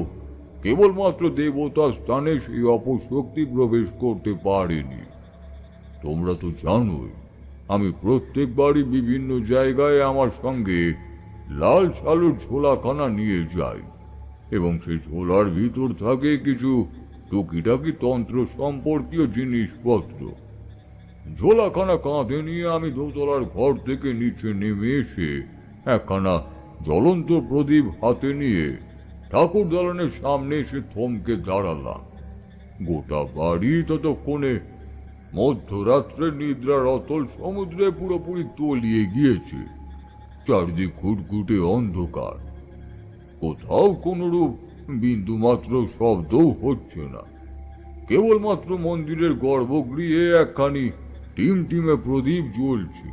কেবলমাত্র দেবতার স্থানে সেই অপশক্তি প্রবেশ করতে পারেনি। তোমরা তো জানোই আমি প্রত্যেকবারই বিভিন্ন জায়গায় আমার সঙ্গে লাল সালুর ঝোলাখানা নিয়ে যাই এবং সেই ঝোলার ভিতর থাকে কিছু টুকিটাকি তন্ত্র সম্পর্কীয় জিনিসপত্র। ঝোলাখানা কাঁধে নিয়ে আমি দোতলার ঘর থেকে নিচে নেমে এসে একখানা জ্বলন্ত প্রদীপ হাতে নিয়ে ঠাকুর দালানের সামনে এসে থমকে দাঁড়ালাম। গোটা বাড়ি ততক্ষণে মধ্যরাত্রের নিদ্রার অতল সমুদ্রে পুরোপুরি তলিয়ে গিয়েছে। চারিদিক ঘুটঘুটে অন্ধকার, কোথাও কোনরূপ বিন্দু মাত্র শব্দও হচ্ছে না। কেবলমাত্র মন্দিরের গর্ভগৃহে একখানি টিমটিমে প্রদীপ জ্বলছে।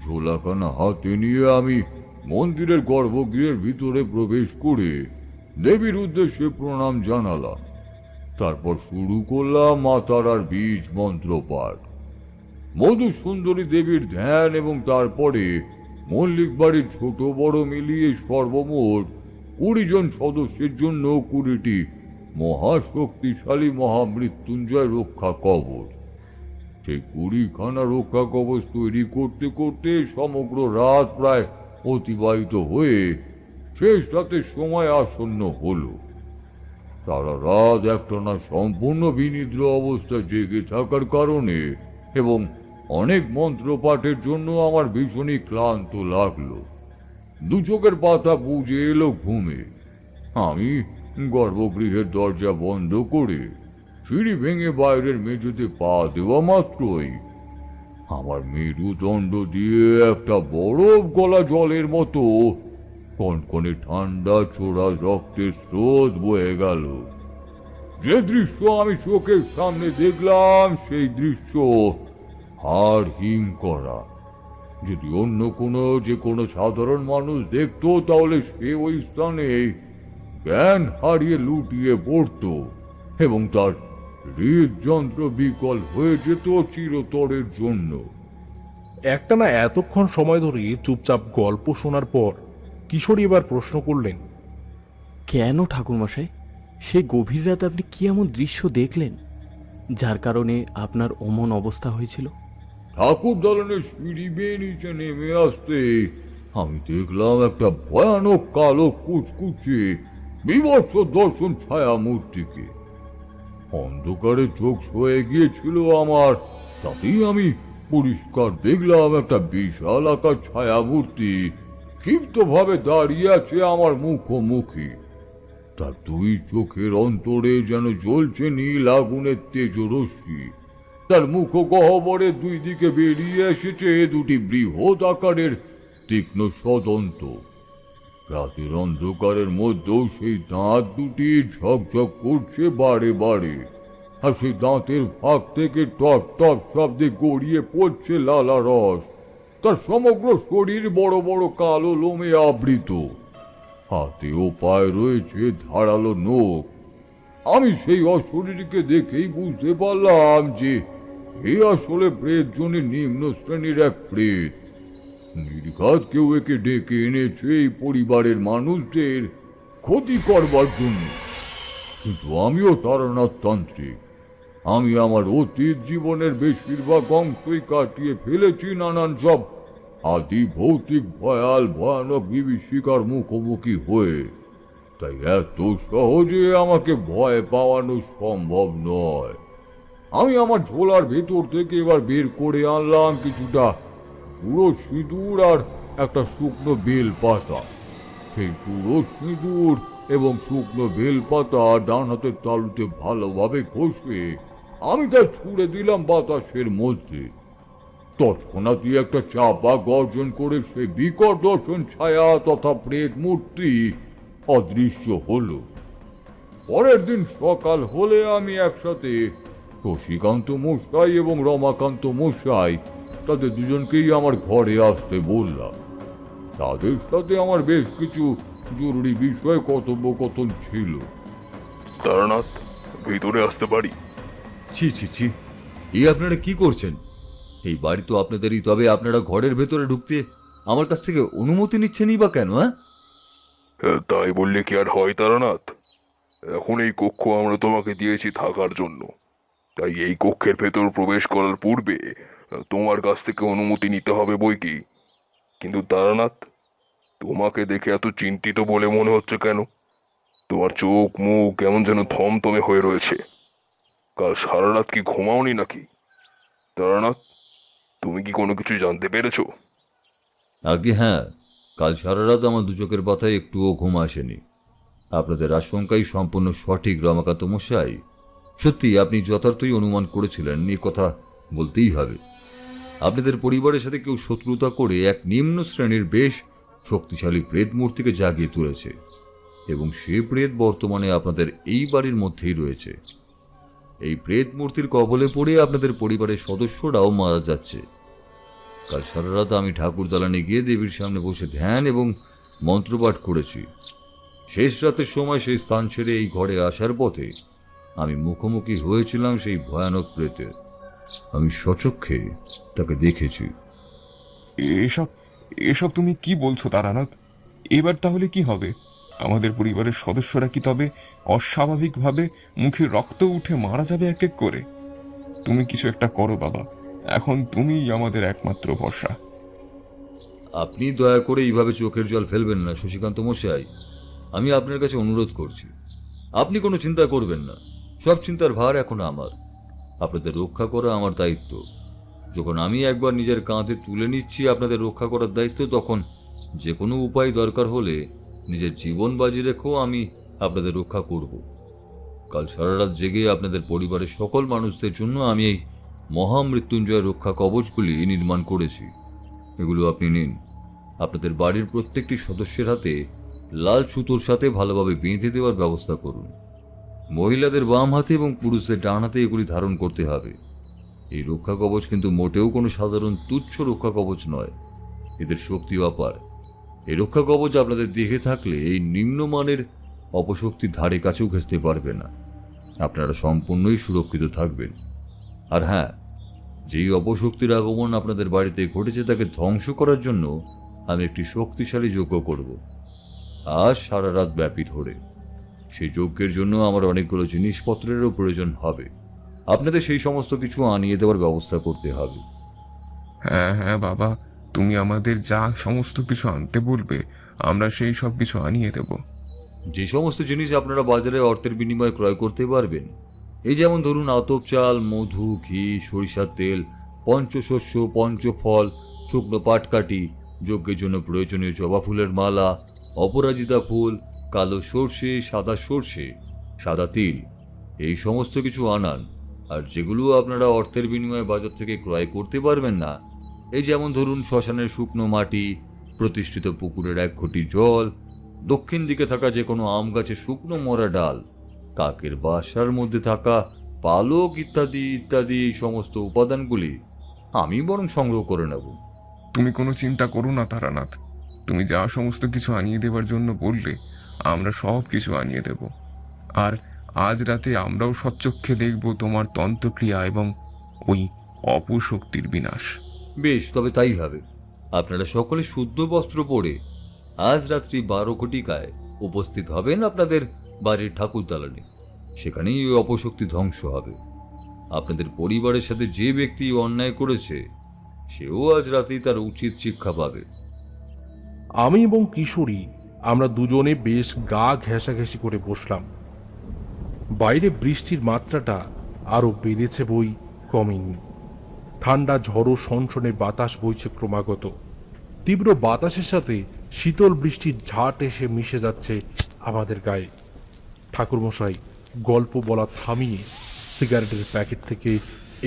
ঝোলাখানা হাতে নিয়ে আমি মন্দিরের গর্ভগৃহের ভিতরে প্রবেশ করে দেবীর উদ্দেশ্যে প্রণাম জানালাম। তারপর শুরু করলাম মা তারার বীজ মন্ত্র পাঠ। মধু সুন্দরী দেবীর ধ্যান এবং তারপরে মল্লিক বাড়ির ছোট বড় মিলিয়ে সর্বমোট 20 জন সদস্যের জন্য 20টি মহাশক্তিশালী মহামৃত্যুঞ্জয় রক্ষা কবচ। সেই 20খানা রক্ষা কবচ তৈরি করতে করতে সমগ্র রাত প্রায় অতিবাহিত হয়ে শেষ রাতের সময় আসন্ন হলো। সারা রাত একটানা সম্পূর্ণ বিনিদ্র অবস্থা জেগে থাকার কারণে এবং অনেক মন্ত্র পাঠের জন্য আমার ভীষণই ক্লান্ত লাগলো। দু চোখের পাতা বুঝে এলো ঘুমে। আমি গর্ভগৃহের দরজা বন্ধ করে সিঁড়ি ভেঙে বাইরের মেঝেতে পা দেওয়া মাত্রই আমার মেরুদণ্ড দিয়ে একটা বরফ গলা জলের মতো কনকনে ঠান্ডা চোরা রক্তের স্রোত বয়ে গেল। যে দৃশ্য আমি চোখের সামনে দেখলাম সেই দৃশ্য হাড় হিম করা। যদি অন্য যে কোনো সাধারণ মানুষ দেখতো তাহলে সে ওই স্থানে জ্ঞান হারিয়ে লুটিয়ে পড়তো এবং তার হৃদযন্ত্র বিকল হয়ে যেত চিরতরের জন্য। একটানা এতক্ষণ সময় ধরে চুপচাপ গল্প শোনার পর কিশোরী এবার প্রশ্ন করলেন, কেন ঠাকুরমশাই, সেই গভীর রাতে আপনি কি এমন দৃশ্য দেখলেন যার কারণে আপনার অমন অবস্থা হয়েছিল? ঠাকুর দালানের সিঁড়ি বেয়ে নিচে নেমে আসতে আমি দেখলাম একটা ভয়ানক কালো কুচকুচে বিভৎস দর্শন ছায়া মূর্তিকে। অন্ধকারে চোখ সয়ে গিয়েছিল আমার, তাতেই আমি পরিষ্কার দেখলাম একটা বিশাল আকার ছায়া মূর্তি ক্ষিপ্তভাবে দাঁড়িয়ে আছে আমার মুখোমুখি। তার দুই চোখের অন্তরে যেন জ্বলছে নীল আগুনের তেজরশ্মি। তার মুখ গহ্বরের দুই দিকে বেরিয়ে এসেছে দুটি বৃহৎ আকারের তীক্ষ্ণ সদন্ত। রাতের অন্ধকারের মধ্যেও সেই দাঁত দুটি ঝকঝক করছে বারে বারে, আর সেই দাঁতের ফাঁক থেকে টপ টপ শব্দে গড়িয়ে পড়ছে লালা রস। তার সমগ্র শরীর বড় বড় কালো লোমে আবৃত, হাতে ও পায়ে রয়েছে ধারালো নখ। আমি সেই অশরীরকে দেখেই বুঝতে পারলাম যে এ আসলে প্রেতজনের নিম্ন শ্রেণীর এক প্রেত। নির্ঘাত কেউ একে ডেকে এনেছে এই পরিবারের মানুষদের ক্ষতি করবার জন্য। কিন্তু আমিও তান্ত্রিক। আমি আমার অতীত জীবনের বেশিরভাগ অংশই কাটিয়ে ফেলেছি নানান সব আদি ভৌতিক ভয়ানক বিভীষিকার মুখোমুখি হয়ে। তাই এত সহজে আমাকে ভয় পাওয়ানো সম্ভব নয়। আমি আমার ঝোলার ভেতর থেকে এবার বের করে আনলাম কিছুটা পুরো সিঁদুর আর একটা শুকনো বেল পাতা। সেই পুরো সিঁদুর এবং শুকনো বেল পাতা ডান হাতের তালুতে ভালোভাবে ঘষে আমি তা ছুঁড়ে দিলাম বাতাসের মধ্যে। তৎক্ষণাৎই একটা চাপা গর্জন করে সেই বিকট দর্শন ছায়া তথা প্রেত মূর্তি অদৃশ্য হলো। পরের দিন সকাল হলে আমি একসাথে শশীকান্ত মশাই এবং রমাকান্ত মশাই তাদের দুজনকেই আমার ঘরে আসতে বললাম। তাদের সাথে আমার বেশ কিছু জরুরি বিষয় কথোপকথন ছিল। তারানাথ, ভিতরে আসতে পারি? ছি ছি ছি, এই আপনারা কি করছেন? এই বাড়ি তো আপনাদেরই, তবে আপনারা ঘরের ভেতরে ঢুকতে আমার কাছ থেকে অনুমতি নিচ্ছেনই বা কেন? তাই বললে কি আর হয় তারানাথ? এখন এই কক্ষ আমরা তোমাকে দিয়েছি থাকার জন্য, তাই এই কক্ষের ভেতর প্রবেশ করার পূর্বে তোমার কাছ থেকে অনুমতি নিতে হবে বই কি। কিন্তু তারানাথ, তোমাকে দেখে এত চিন্তিত বলে মনে হচ্ছে কেন? তোমার চোখ মুখ কেমন যেন থমথমে হয়ে রয়েছে। কাল সারা রাত কি ঘুমাওনি নাকি? তারানাথ, তুমি কি কোনো কিছু জানতে পেরেছো? আগে হ্যাঁ, কাল সারা রাত আমার দু চোখের পাতায় একটুও ঘুম আসেনি। আপনাদের আশঙ্কাই সম্পূর্ণ সঠিক রমাকান্ত মশাই। সত্যি আপনি যথার্থই অনুমান করেছিলেন, এ কথা বলতেই হবে। আপনাদের পরিবারের সাথে কেউ শত্রুতা করে এক নিম্ন শ্রেণীর বেশ শক্তিশালী প্রেত মূর্তিকে জাগিয়ে তুলেছে এবং সে প্রেত বর্তমানে আপনাদের এই বাড়ির মধ্যেই রয়েছে। এই প্রেত মূর্তির কবলে পড়ে আপনাদের পরিবারের সদস্যরাও মারা যাচ্ছে। কাল সারা রাত আমি ঠাকুর দালানে গিয়ে দেবীর সামনে বসে ধ্যান এবং মন্ত্রপাঠ করেছি। শেষ রাতের সময় সেই স্থান ছেড়ে এই ঘরে আসার পথে আমি মুখোমুখি হয়েছিলাম সেই ভয়ানক প্রেতের। আমি সচক্ষে তাকে দেখেছি। এসব এসব তুমি কি বলছো তারানাথ? এবার তাহলে কি হবে? আমাদের পরিবারের সদস্যরা কি তবে অস্বাভাবিকভাবে মুখে রক্ত উঠে মারা যাবে এক এক করে? তুমি কিছু একটা করো বাবা, এখন তুমিই আমাদের একমাত্র ভরসা। আপনি দয়া করে এইভাবে চোখের জল ফেলবেন না শশীকান্ত মশাই। আমি আপনার কাছে অনুরোধ করছি, আপনি কোনো চিন্তা করবেন না। সব চিন্তার ভার এখন আমার। আপনাদের রক্ষা করা আমার দায়িত্ব। যখন আমি একবার নিজের কাঁধে তুলে নিচ্ছি আপনাদের রক্ষা করার দায়িত্ব, তখন যে কোনো উপায় দরকার হলে নিজের জীবন বাজি রেখেও আমি আপনাদের রক্ষা করব। কাল সারা রাত জেগে আপনাদের পরিবারের সকল মানুষদের জন্য আমি এই মহামৃত্যুঞ্জয় রক্ষা কবচগুলি নির্মাণ করেছি। এগুলো আপনি নিন। আপনাদের বাড়ির প্রত্যেকটি সদস্যের হাতে লাল সুতোর সাথে ভালোভাবে বেঁধে দেওয়ার ব্যবস্থা করুন। মহিলাদের বাম হাতে এবং পুরুষদের ডান হাতে এগুলি ধারণ করতে হবে। এই রক্ষা কবচ কিন্তু মোটেও কোনো সাধারণ তুচ্ছ রক্ষা কবচ নয়, এদের শক্তি অপার। এই রক্ষা কবচ আপনাদের দেখে থাকলে এই নিম্নমানের অপশক্তির ধারে কাছেও ঘেঁচতে পারবে না। আপনারা সম্পূর্ণই সুরক্ষিত থাকবেন। আর হ্যাঁ, যেই অপশক্তির আগমন আপনাদের বাড়িতে ঘটেছে তাকে ধ্বংস করার জন্য আমি একটি শক্তিশালী যজ্ঞ করব আজ সারা রাত ব্যাপী ধরে। সেই যজ্ঞের জন্য আমার অনেকগুলো জিনিসপত্রেরও প্রয়োজন হবে। আপনাদের সেই সমস্ত কিছু আনিয়ে দেওয়ার ব্যবস্থা করতে হবে। হ্যাঁ হ্যাঁ বাবা, তুমি আমাদের যা সমস্ত কিছু আনতে বলবে আমরা সেই সব কিছু আনিয়ে দেব। যে সমস্ত জিনিস আপনারা বাজারে অর্থের বিনিময়ে ক্রয় করতে পারবেন, এই যেমন ধরুন আতপ চাল, মধু, ঘি, সরিষার তেল, পঞ্চশস্য, পঞ্চফল, শুকনো পাটকাঠি, যজ্ঞের জন্য প্রয়োজনীয় জবা ফুলের মালা, অপরাজিতা ফুল, কালো সর্ষে, সাদা সর্ষে, সাদা তিল, এই সমস্ত কিছু আনান। আর যেগুলো আপনারা অর্থের বিনিময়ে বাজার থেকে ক্রয় করতে পারবেন না, এই যেমন ধরুন শ্মশানের শুকনো মাটি, প্রতিষ্ঠিত পুকুরের এক ঘটি জল, দক্ষিণ দিকে থাকা যে কোনো আম গাছের শুকনো মরা ডাল, কাকের বাসার মধ্যে থাকা পালক ইত্যাদি ইত্যাদি, এই সমস্ত উপাদানগুলি আমি বরং সংগ্রহ করে নেব। তুমি কোনো চিন্তা করো না তারানাথ, তুমি যা সমস্ত কিছু আনিয়ে দেবার জন্য বললে আমরা সব কিছু আনিয়ে দেব। আর আজ রাতে আমরাও সচ্চক্ষে দেখব তোমার তন্ত্রক্রিয়া এবং ওই অপশক্তির বিনাশ। বেশ, তবে তাই হবে। আপনারা সকলে শুদ্ধ বস্ত্র পরে আজ রাত্রি 12 ঘটিকায় উপস্থিত হবেন আপনাদের বাড়ির ঠাকুর দালানে। সেখানেই ওই অপশক্তি ধ্বংস হবে। আপনাদের পরিবারের সাথে যে ব্যক্তি অন্যায় করেছে সেও আজ রাতেই তার উচিত শিক্ষা পাবে। আমি এবং কিশোরী আমরা দুজনে বেশ গা ঘেঁষাঘেঁষি করে বসলাম। বাইরে বৃষ্টির মাত্রাটা আরো বেড়েছে, বই কমেনি। ঠান্ডা ঝড়ো সনসনে বাতাস বইছে ক্রমাগত। তীব্র বাতাসের সাথে শীতল বৃষ্টির ঝাঁট এসে মিশে যাচ্ছে আমাদের গায়ে। ঠাকুরমশাই গল্প বলা থামিয়ে সিগারেটের প্যাকেট থেকে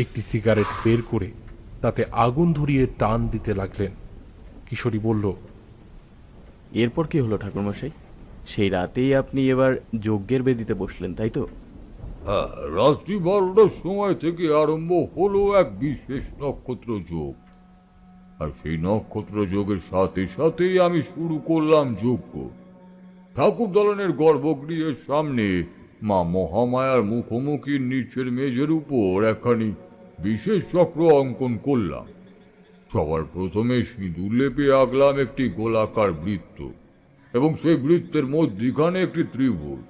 একটি সিগারেট বের করে তাতে আগুন ধরিয়ে টান দিতে লাগলেন। কিশোরী বলল, এরপর কি হলো ঠাকুরমশাই? সেই রাতেই আপনি এবার যজ্ঞের বেদিতে বসলেন, তাই তো? হ্যাঁ, রাত্রি 12টার সময় থেকে আরম্ভ হলো এক বিশেষ নক্ষত্র যোগ। আর সেই নক্ষত্র যোগের সাথে সাথেই আমি শুরু করলাম যজ্ঞ। ঠাকুর দালানের গর্ভগৃহের সামনে মা মহামায়ার মুখোমুখি নিচের মেঝের উপর একখানি বিশেষ চক্র অঙ্কন করলাম। সবার প্রথমে সিঁদুর লেপে আঁকলাম একটি গোলাকার বৃত্ত এবং সেই বৃত্তের মধ্যিখানে একটি ত্রিভুজ।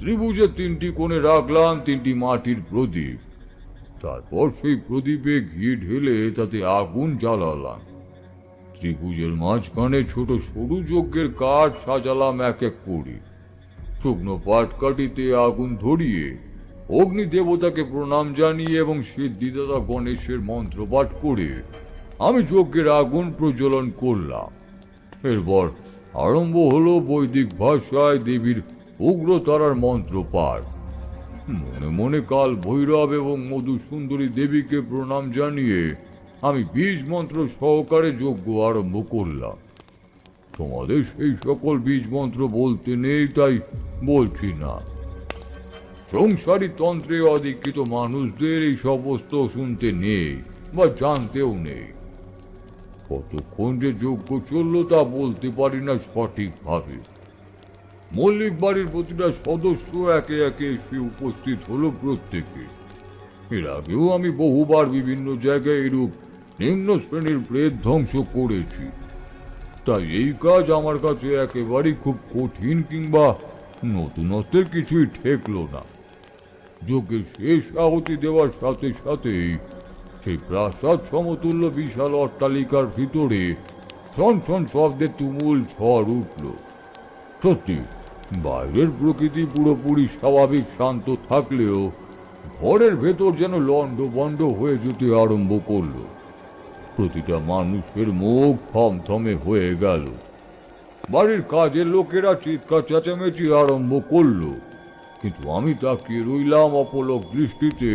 ত্রিভুজের 3টি কোণে রাখলাম 3টি মাটির প্রদীপ। তারপর সেই প্রদীপে ঘি ঢেলে তাতে আগুন জ্বালালাম। ত্রিভুজের মাঝখানে ছোট সরু যজ্ঞের কাঠ সাজালাম এক এক করে। শুকনো পাটকাঠিতে আগুন ধরিয়ে অগ্নি দেবতাকে প্রণাম জানিয়ে এবং সিদ্ধিদাতা গণেশের মন্ত্র পাঠ করে আমি যজ্ঞের আগুন প্রজ্বলন করলাম। এরপর আরম্ভ হলো বৈদিক ভাষায় দেবীর উগ্রতারার মন্ত্র পাঠ। মনে মনে কাল ভৈরব এবং মধু সুন্দরী দেবীকে প্রণাম জানিয়ে আমি বীজ মন্ত্র সহকারে যজ্ঞ আরম্ভ করলাম। তোমাদের সেই সকল বীজ মন্ত্র বলতে নেই, তাই বলছি না। সংসারী তন্ত্রে অধিকৃত মানুষদের এই সমস্ত শুনতে নেই বা জানতেও নেই। কতক্ষণ যে যজ্ঞ চললো তা বলতে পারি না সঠিকভাবে। মল্লিক বাড়ির প্রতিটা সদস্য একে একে এসে উপস্থিত হলো প্রত্যেকে। এর আগেও আমি বহুবার বিভিন্ন জায়গায় এরূপ নিম্ন শ্রেণীর প্রেত ধ্বংস করেছি, তাই এই কাজ আমার কাছে একেবারেই খুব কঠিন কিংবা নতুনত্বের কিছুই ঠেকলো না। যজ্ঞের শেষ আহুতি দেওয়ার সাথে সাথেই সেই প্রাসাদ সমতুল্য বিশাল অট্টালিকার ভিতরে ছন ছন শব্দে তুমুল ঝড় উঠল। সত্যি বাইরের প্রকৃতি পুরোপুরি স্বাভাবিক শান্ত থাকলেও ঘরের ভেতর যেন লণ্ডভণ্ড হয়ে যেতে আরম্ভ করলো। প্রতিটা মানুষের মুখ থমথমে হয়ে গেল। বাড়ির কাজের লোকেরা চিৎকার চেঁচামেচি আরম্ভ করলো, কিন্তু আমি তাকিয়ে রইলাম অপলক দৃষ্টিতে।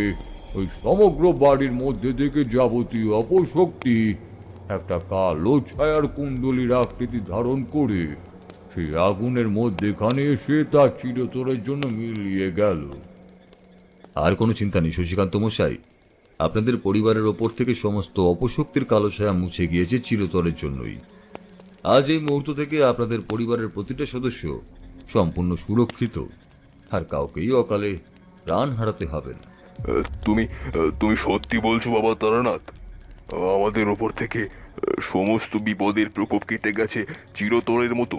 ওই সমগ্র বাড়ির মধ্যে থেকে যাবতীয় অপশক্তি একটা কালো ছায়ার কুণ্ডলীর আকৃতি ধারণ করে সেই আগুনের মধ্যেখানে এসে তা চিরতরের জন্য মিলিয়ে গেল। আর কোনো চিন্তা নেই শশীকান্ত মশাই, আপনাদের পরিবারের ওপর থেকে সমস্ত অপশক্তির কালো ছায়া মুছে গিয়েছে চিরতরের জন্যই। আজ এই মুহূর্ত থেকে আপনাদের পরিবারের প্রতিটা সদস্য সম্পূর্ণ সুরক্ষিত, আর কাউকেই অকালে প্রাণ হারাতে হবে না। তুমি তুমি সত্যি বলছো বাবা তারানাথ? আমাদের ওপর থেকে সমস্ত বিপদের প্রকোপ কেটে গেছে চিরতরের মতো।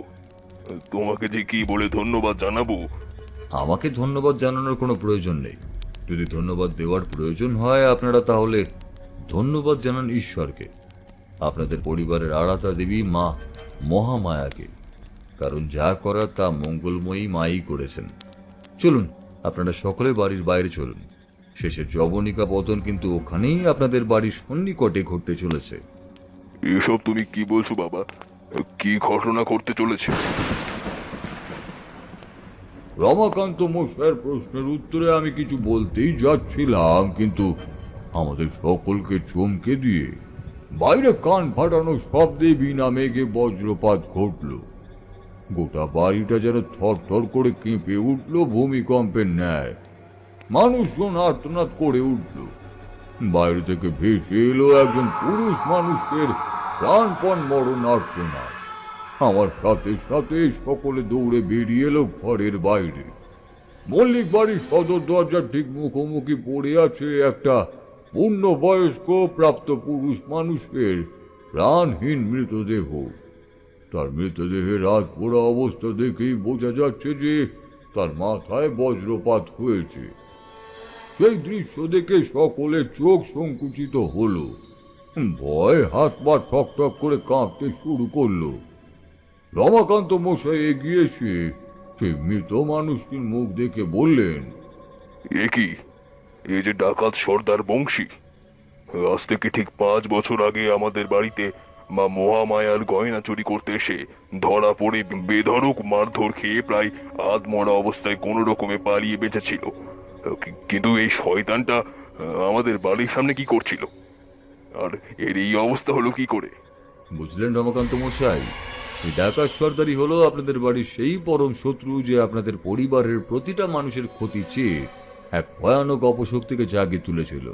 তোমাকে যে কি বলে ধন্যবাদ জানাবো। আমাকে ধন্যবাদ জানানোর কোনো প্রয়োজন নেই। যদি ধন্যবাদ দেওয়ার প্রয়োজন হয় আপনারা তাহলে ধন্যবাদ জানান ঈশ্বরকে, আপনাদের পরিবারের আরাধা দেবী মা মহামায়াকে, কারণ যা করার তা মঙ্গলময়ী মাই করেছেন। চলুন আপনারা সকলে বাড়ির বাইরে চলুন। শেষের জবনিকা পতন কিন্তু ওখানেই আপনাদের বাড়ির সন্নিকটে ঘটতে চলেছে। এসব তুমি কি বলছো বাবা? কি ঘটনা ঘটতে চলেছে? রমাকান্ত মশাইয়ের প্রশ্নের উত্তরে আমি কিছু বলতেই যাচ্ছিলাম, কিন্তু আমাদের সকলকে চমকে দিয়ে বাইরে কান ফাটানো শব্দে বিনা মেঘে বজ্রপাত ঘটল। গোটা বাড়িটা যেন থরথর করে কেঁপে উঠল ভূমিকম্পের ন্যায়। মানুষজন আর্তনাদ করে উঠল। বাইরে থেকে ভেসে এলো একজন পুরুষ মানুষের প্রাণপণ মরণ আর্তনাদ। আমার সাথে সাথে সকলে দৌড়ে বেরিয়ে এলো ঘরের বাইরে। মল্লিক বাড়ির সদর দরজার ঠিক মুখোমুখি পড়ে আছে একটা পূর্ণবয়স্ক প্রাপ্ত পুরুষ মানুষের প্রাণহীন মৃতদেহ। তার মৃতদেহের রাত পোড়া অবস্থা দেখেই বোঝা যাচ্ছে যে তার মাথায় বজ্রপাত হয়েছে। সেই দৃশ্য দেখে সকলের চোখ সংকুচিত হলো। ভয় হাত পা ঠক ঠক করে কাঁপতে শুরু করলো। রমাকান্ত মশাই এগিয়ে এসে সেই মৃত মানুষটির মুখ দেখে বললেন, এ কি? এই যে ডাকাত সর্দার বংশী। আজ থেকে ঠিক 5 বছর আগে আমাদের বাড়িতে মা মহামায়ার গয়না চুরি করতে এসে ধরা পড়ে বেধড়ক মারধর খেয়ে প্রায় আধমরা অবস্থায় কোনো রকমে পালিয়ে বেঁচেছিল। কিন্তু এই শয়তানটা আমাদের বাড়ির সামনে কি করছিল? আর এর এই অবস্থা হলো কি করে? বুঝলেন রমাকান্ত মশাই, এই ডাকাত সর্দারই হলো আপনাদের বাড়ির সেই পরম শত্রু যে আপনাদের পরিবারের প্রতিটা মানুষের ক্ষতি চেয়ে এক ভয়ানক অপশক্তিকে জাগিয়ে তুলেছিল,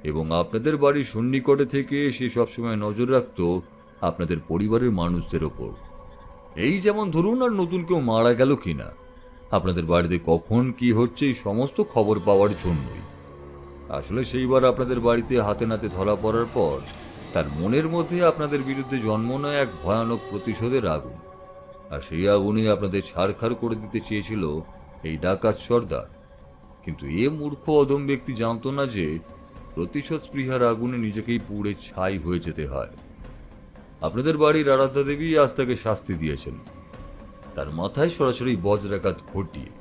এবং আপনাদের বাড়ির সন্নিকটে থেকে সে সবসময় নজর রাখত আপনাদের পরিবারের মানুষদের ওপর। এই যেমন ধরুন আর নতুন কেউ মারা গেল কিনা, আপনাদের বাড়িতে কখন কি হচ্ছে এই সমস্ত খবর পাওয়ার জন্যই। আসলে সেইবার আপনাদের বাড়িতে হাতে নাতে ধরা পড়ার পর তার মনের মধ্যে আপনাদের বিরুদ্ধে জন্ম নেয় এক ভয়ানক প্রতিশোধের আগুন, আর সেই আগুনই আপনাদের ছারখার করে দিতে চেয়েছিল এই ডাকাত সর্দার। কিন্তু এ মূর্খ অধম ব্যক্তি জানতো না যে প্রতিশোধ স্পৃহার আগুনে নিজেকেই পুড়ে ছাই হয়ে যেতে হয়। আপনাদের বাড়ির আরাধ্যা দেবী আজ তাকে শাস্তি দিয়েছেন, তার মাথায় সরাসরি বজ্রাঘাত ঘটিয়ে।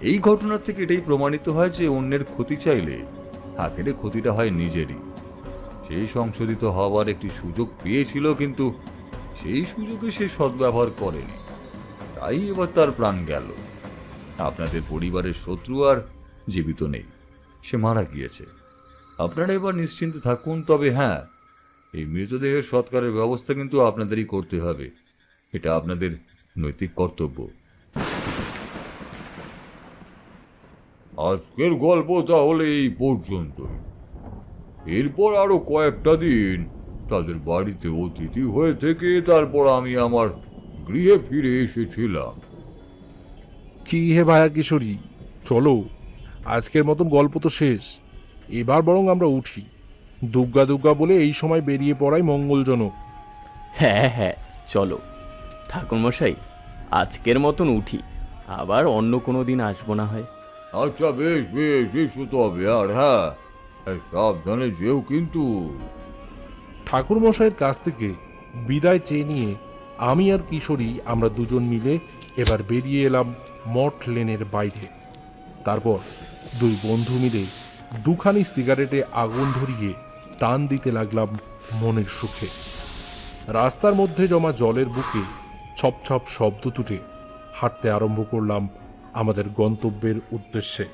এই ঘটনার থেকে এটাই প্রমাণিত হয় যে অন্যের ক্ষতি চাইলে আখেরে ক্ষতিটা হয় নিজেরই। সেই সংশোধিত হওয়ার একটি সুযোগ পেয়েছিল, কিন্তু সেই সুযোগে সে সদ্ব্যবহার করেনি, তাই এবার তার প্রাণ গেল। আপনাদের পরিবারের শত্রু আর জীবিত নেই, সে মারা গিয়েছে। আপনারা এবার নিশ্চিন্তে থাকুন। তবে হ্যাঁ, এই মৃতদেহের সৎকারের ব্যবস্থা কিন্তু আপনাদেরই করতে হবে, এটা আপনাদের নৈতিক কর্তব্য। আজকের গল্প তাহলে এই পর্যন্তই। এরপর আরো কয়েকটা দিন তাদের বাড়িতে অতিথি হয়ে থেকে তারপর আমি আমার গৃহে ফিরে এসেছিলাম। কি হে ভায়া কিশোরী, চলো, আজকের মতন গল্প তো শেষ। এবার বরং আমরা উঠি। দুগ্গা দুগ্গা বলে এই সময় বেরিয়ে পড়াই মঙ্গলজনক। হ্যাঁ হ্যাঁ, চলো ঠাকুরমশাই, আজকের মতন উঠি, আবার অন্য কোনো দিন আসবো না হয়। আচ্ছা, বেশ বেশ, এসো তবে। আর হ্যাঁ, সাবধানে যেও কিন্তু। ঠাকুর মশাইয়ের কাছ থেকে বিদায় চেয়ে নিয়ে আমি আর কিশোরী আমরা দুজন মিলে এবার বেরিয়ে এলাম মঠ লেনের বাইরে। তারপর দুই বন্ধু মিলে দুখানি সিগারেটে আগুন ধরিয়ে টান দিতে লাগলাম মনের সুখে। রাস্তার মধ্যে জমা জলের বুকে ছপ ছপ শব্দ তুলে হাঁটতে আরম্ভ করলাম আমাদের গন্তব্যের উদ্দেশ্যে।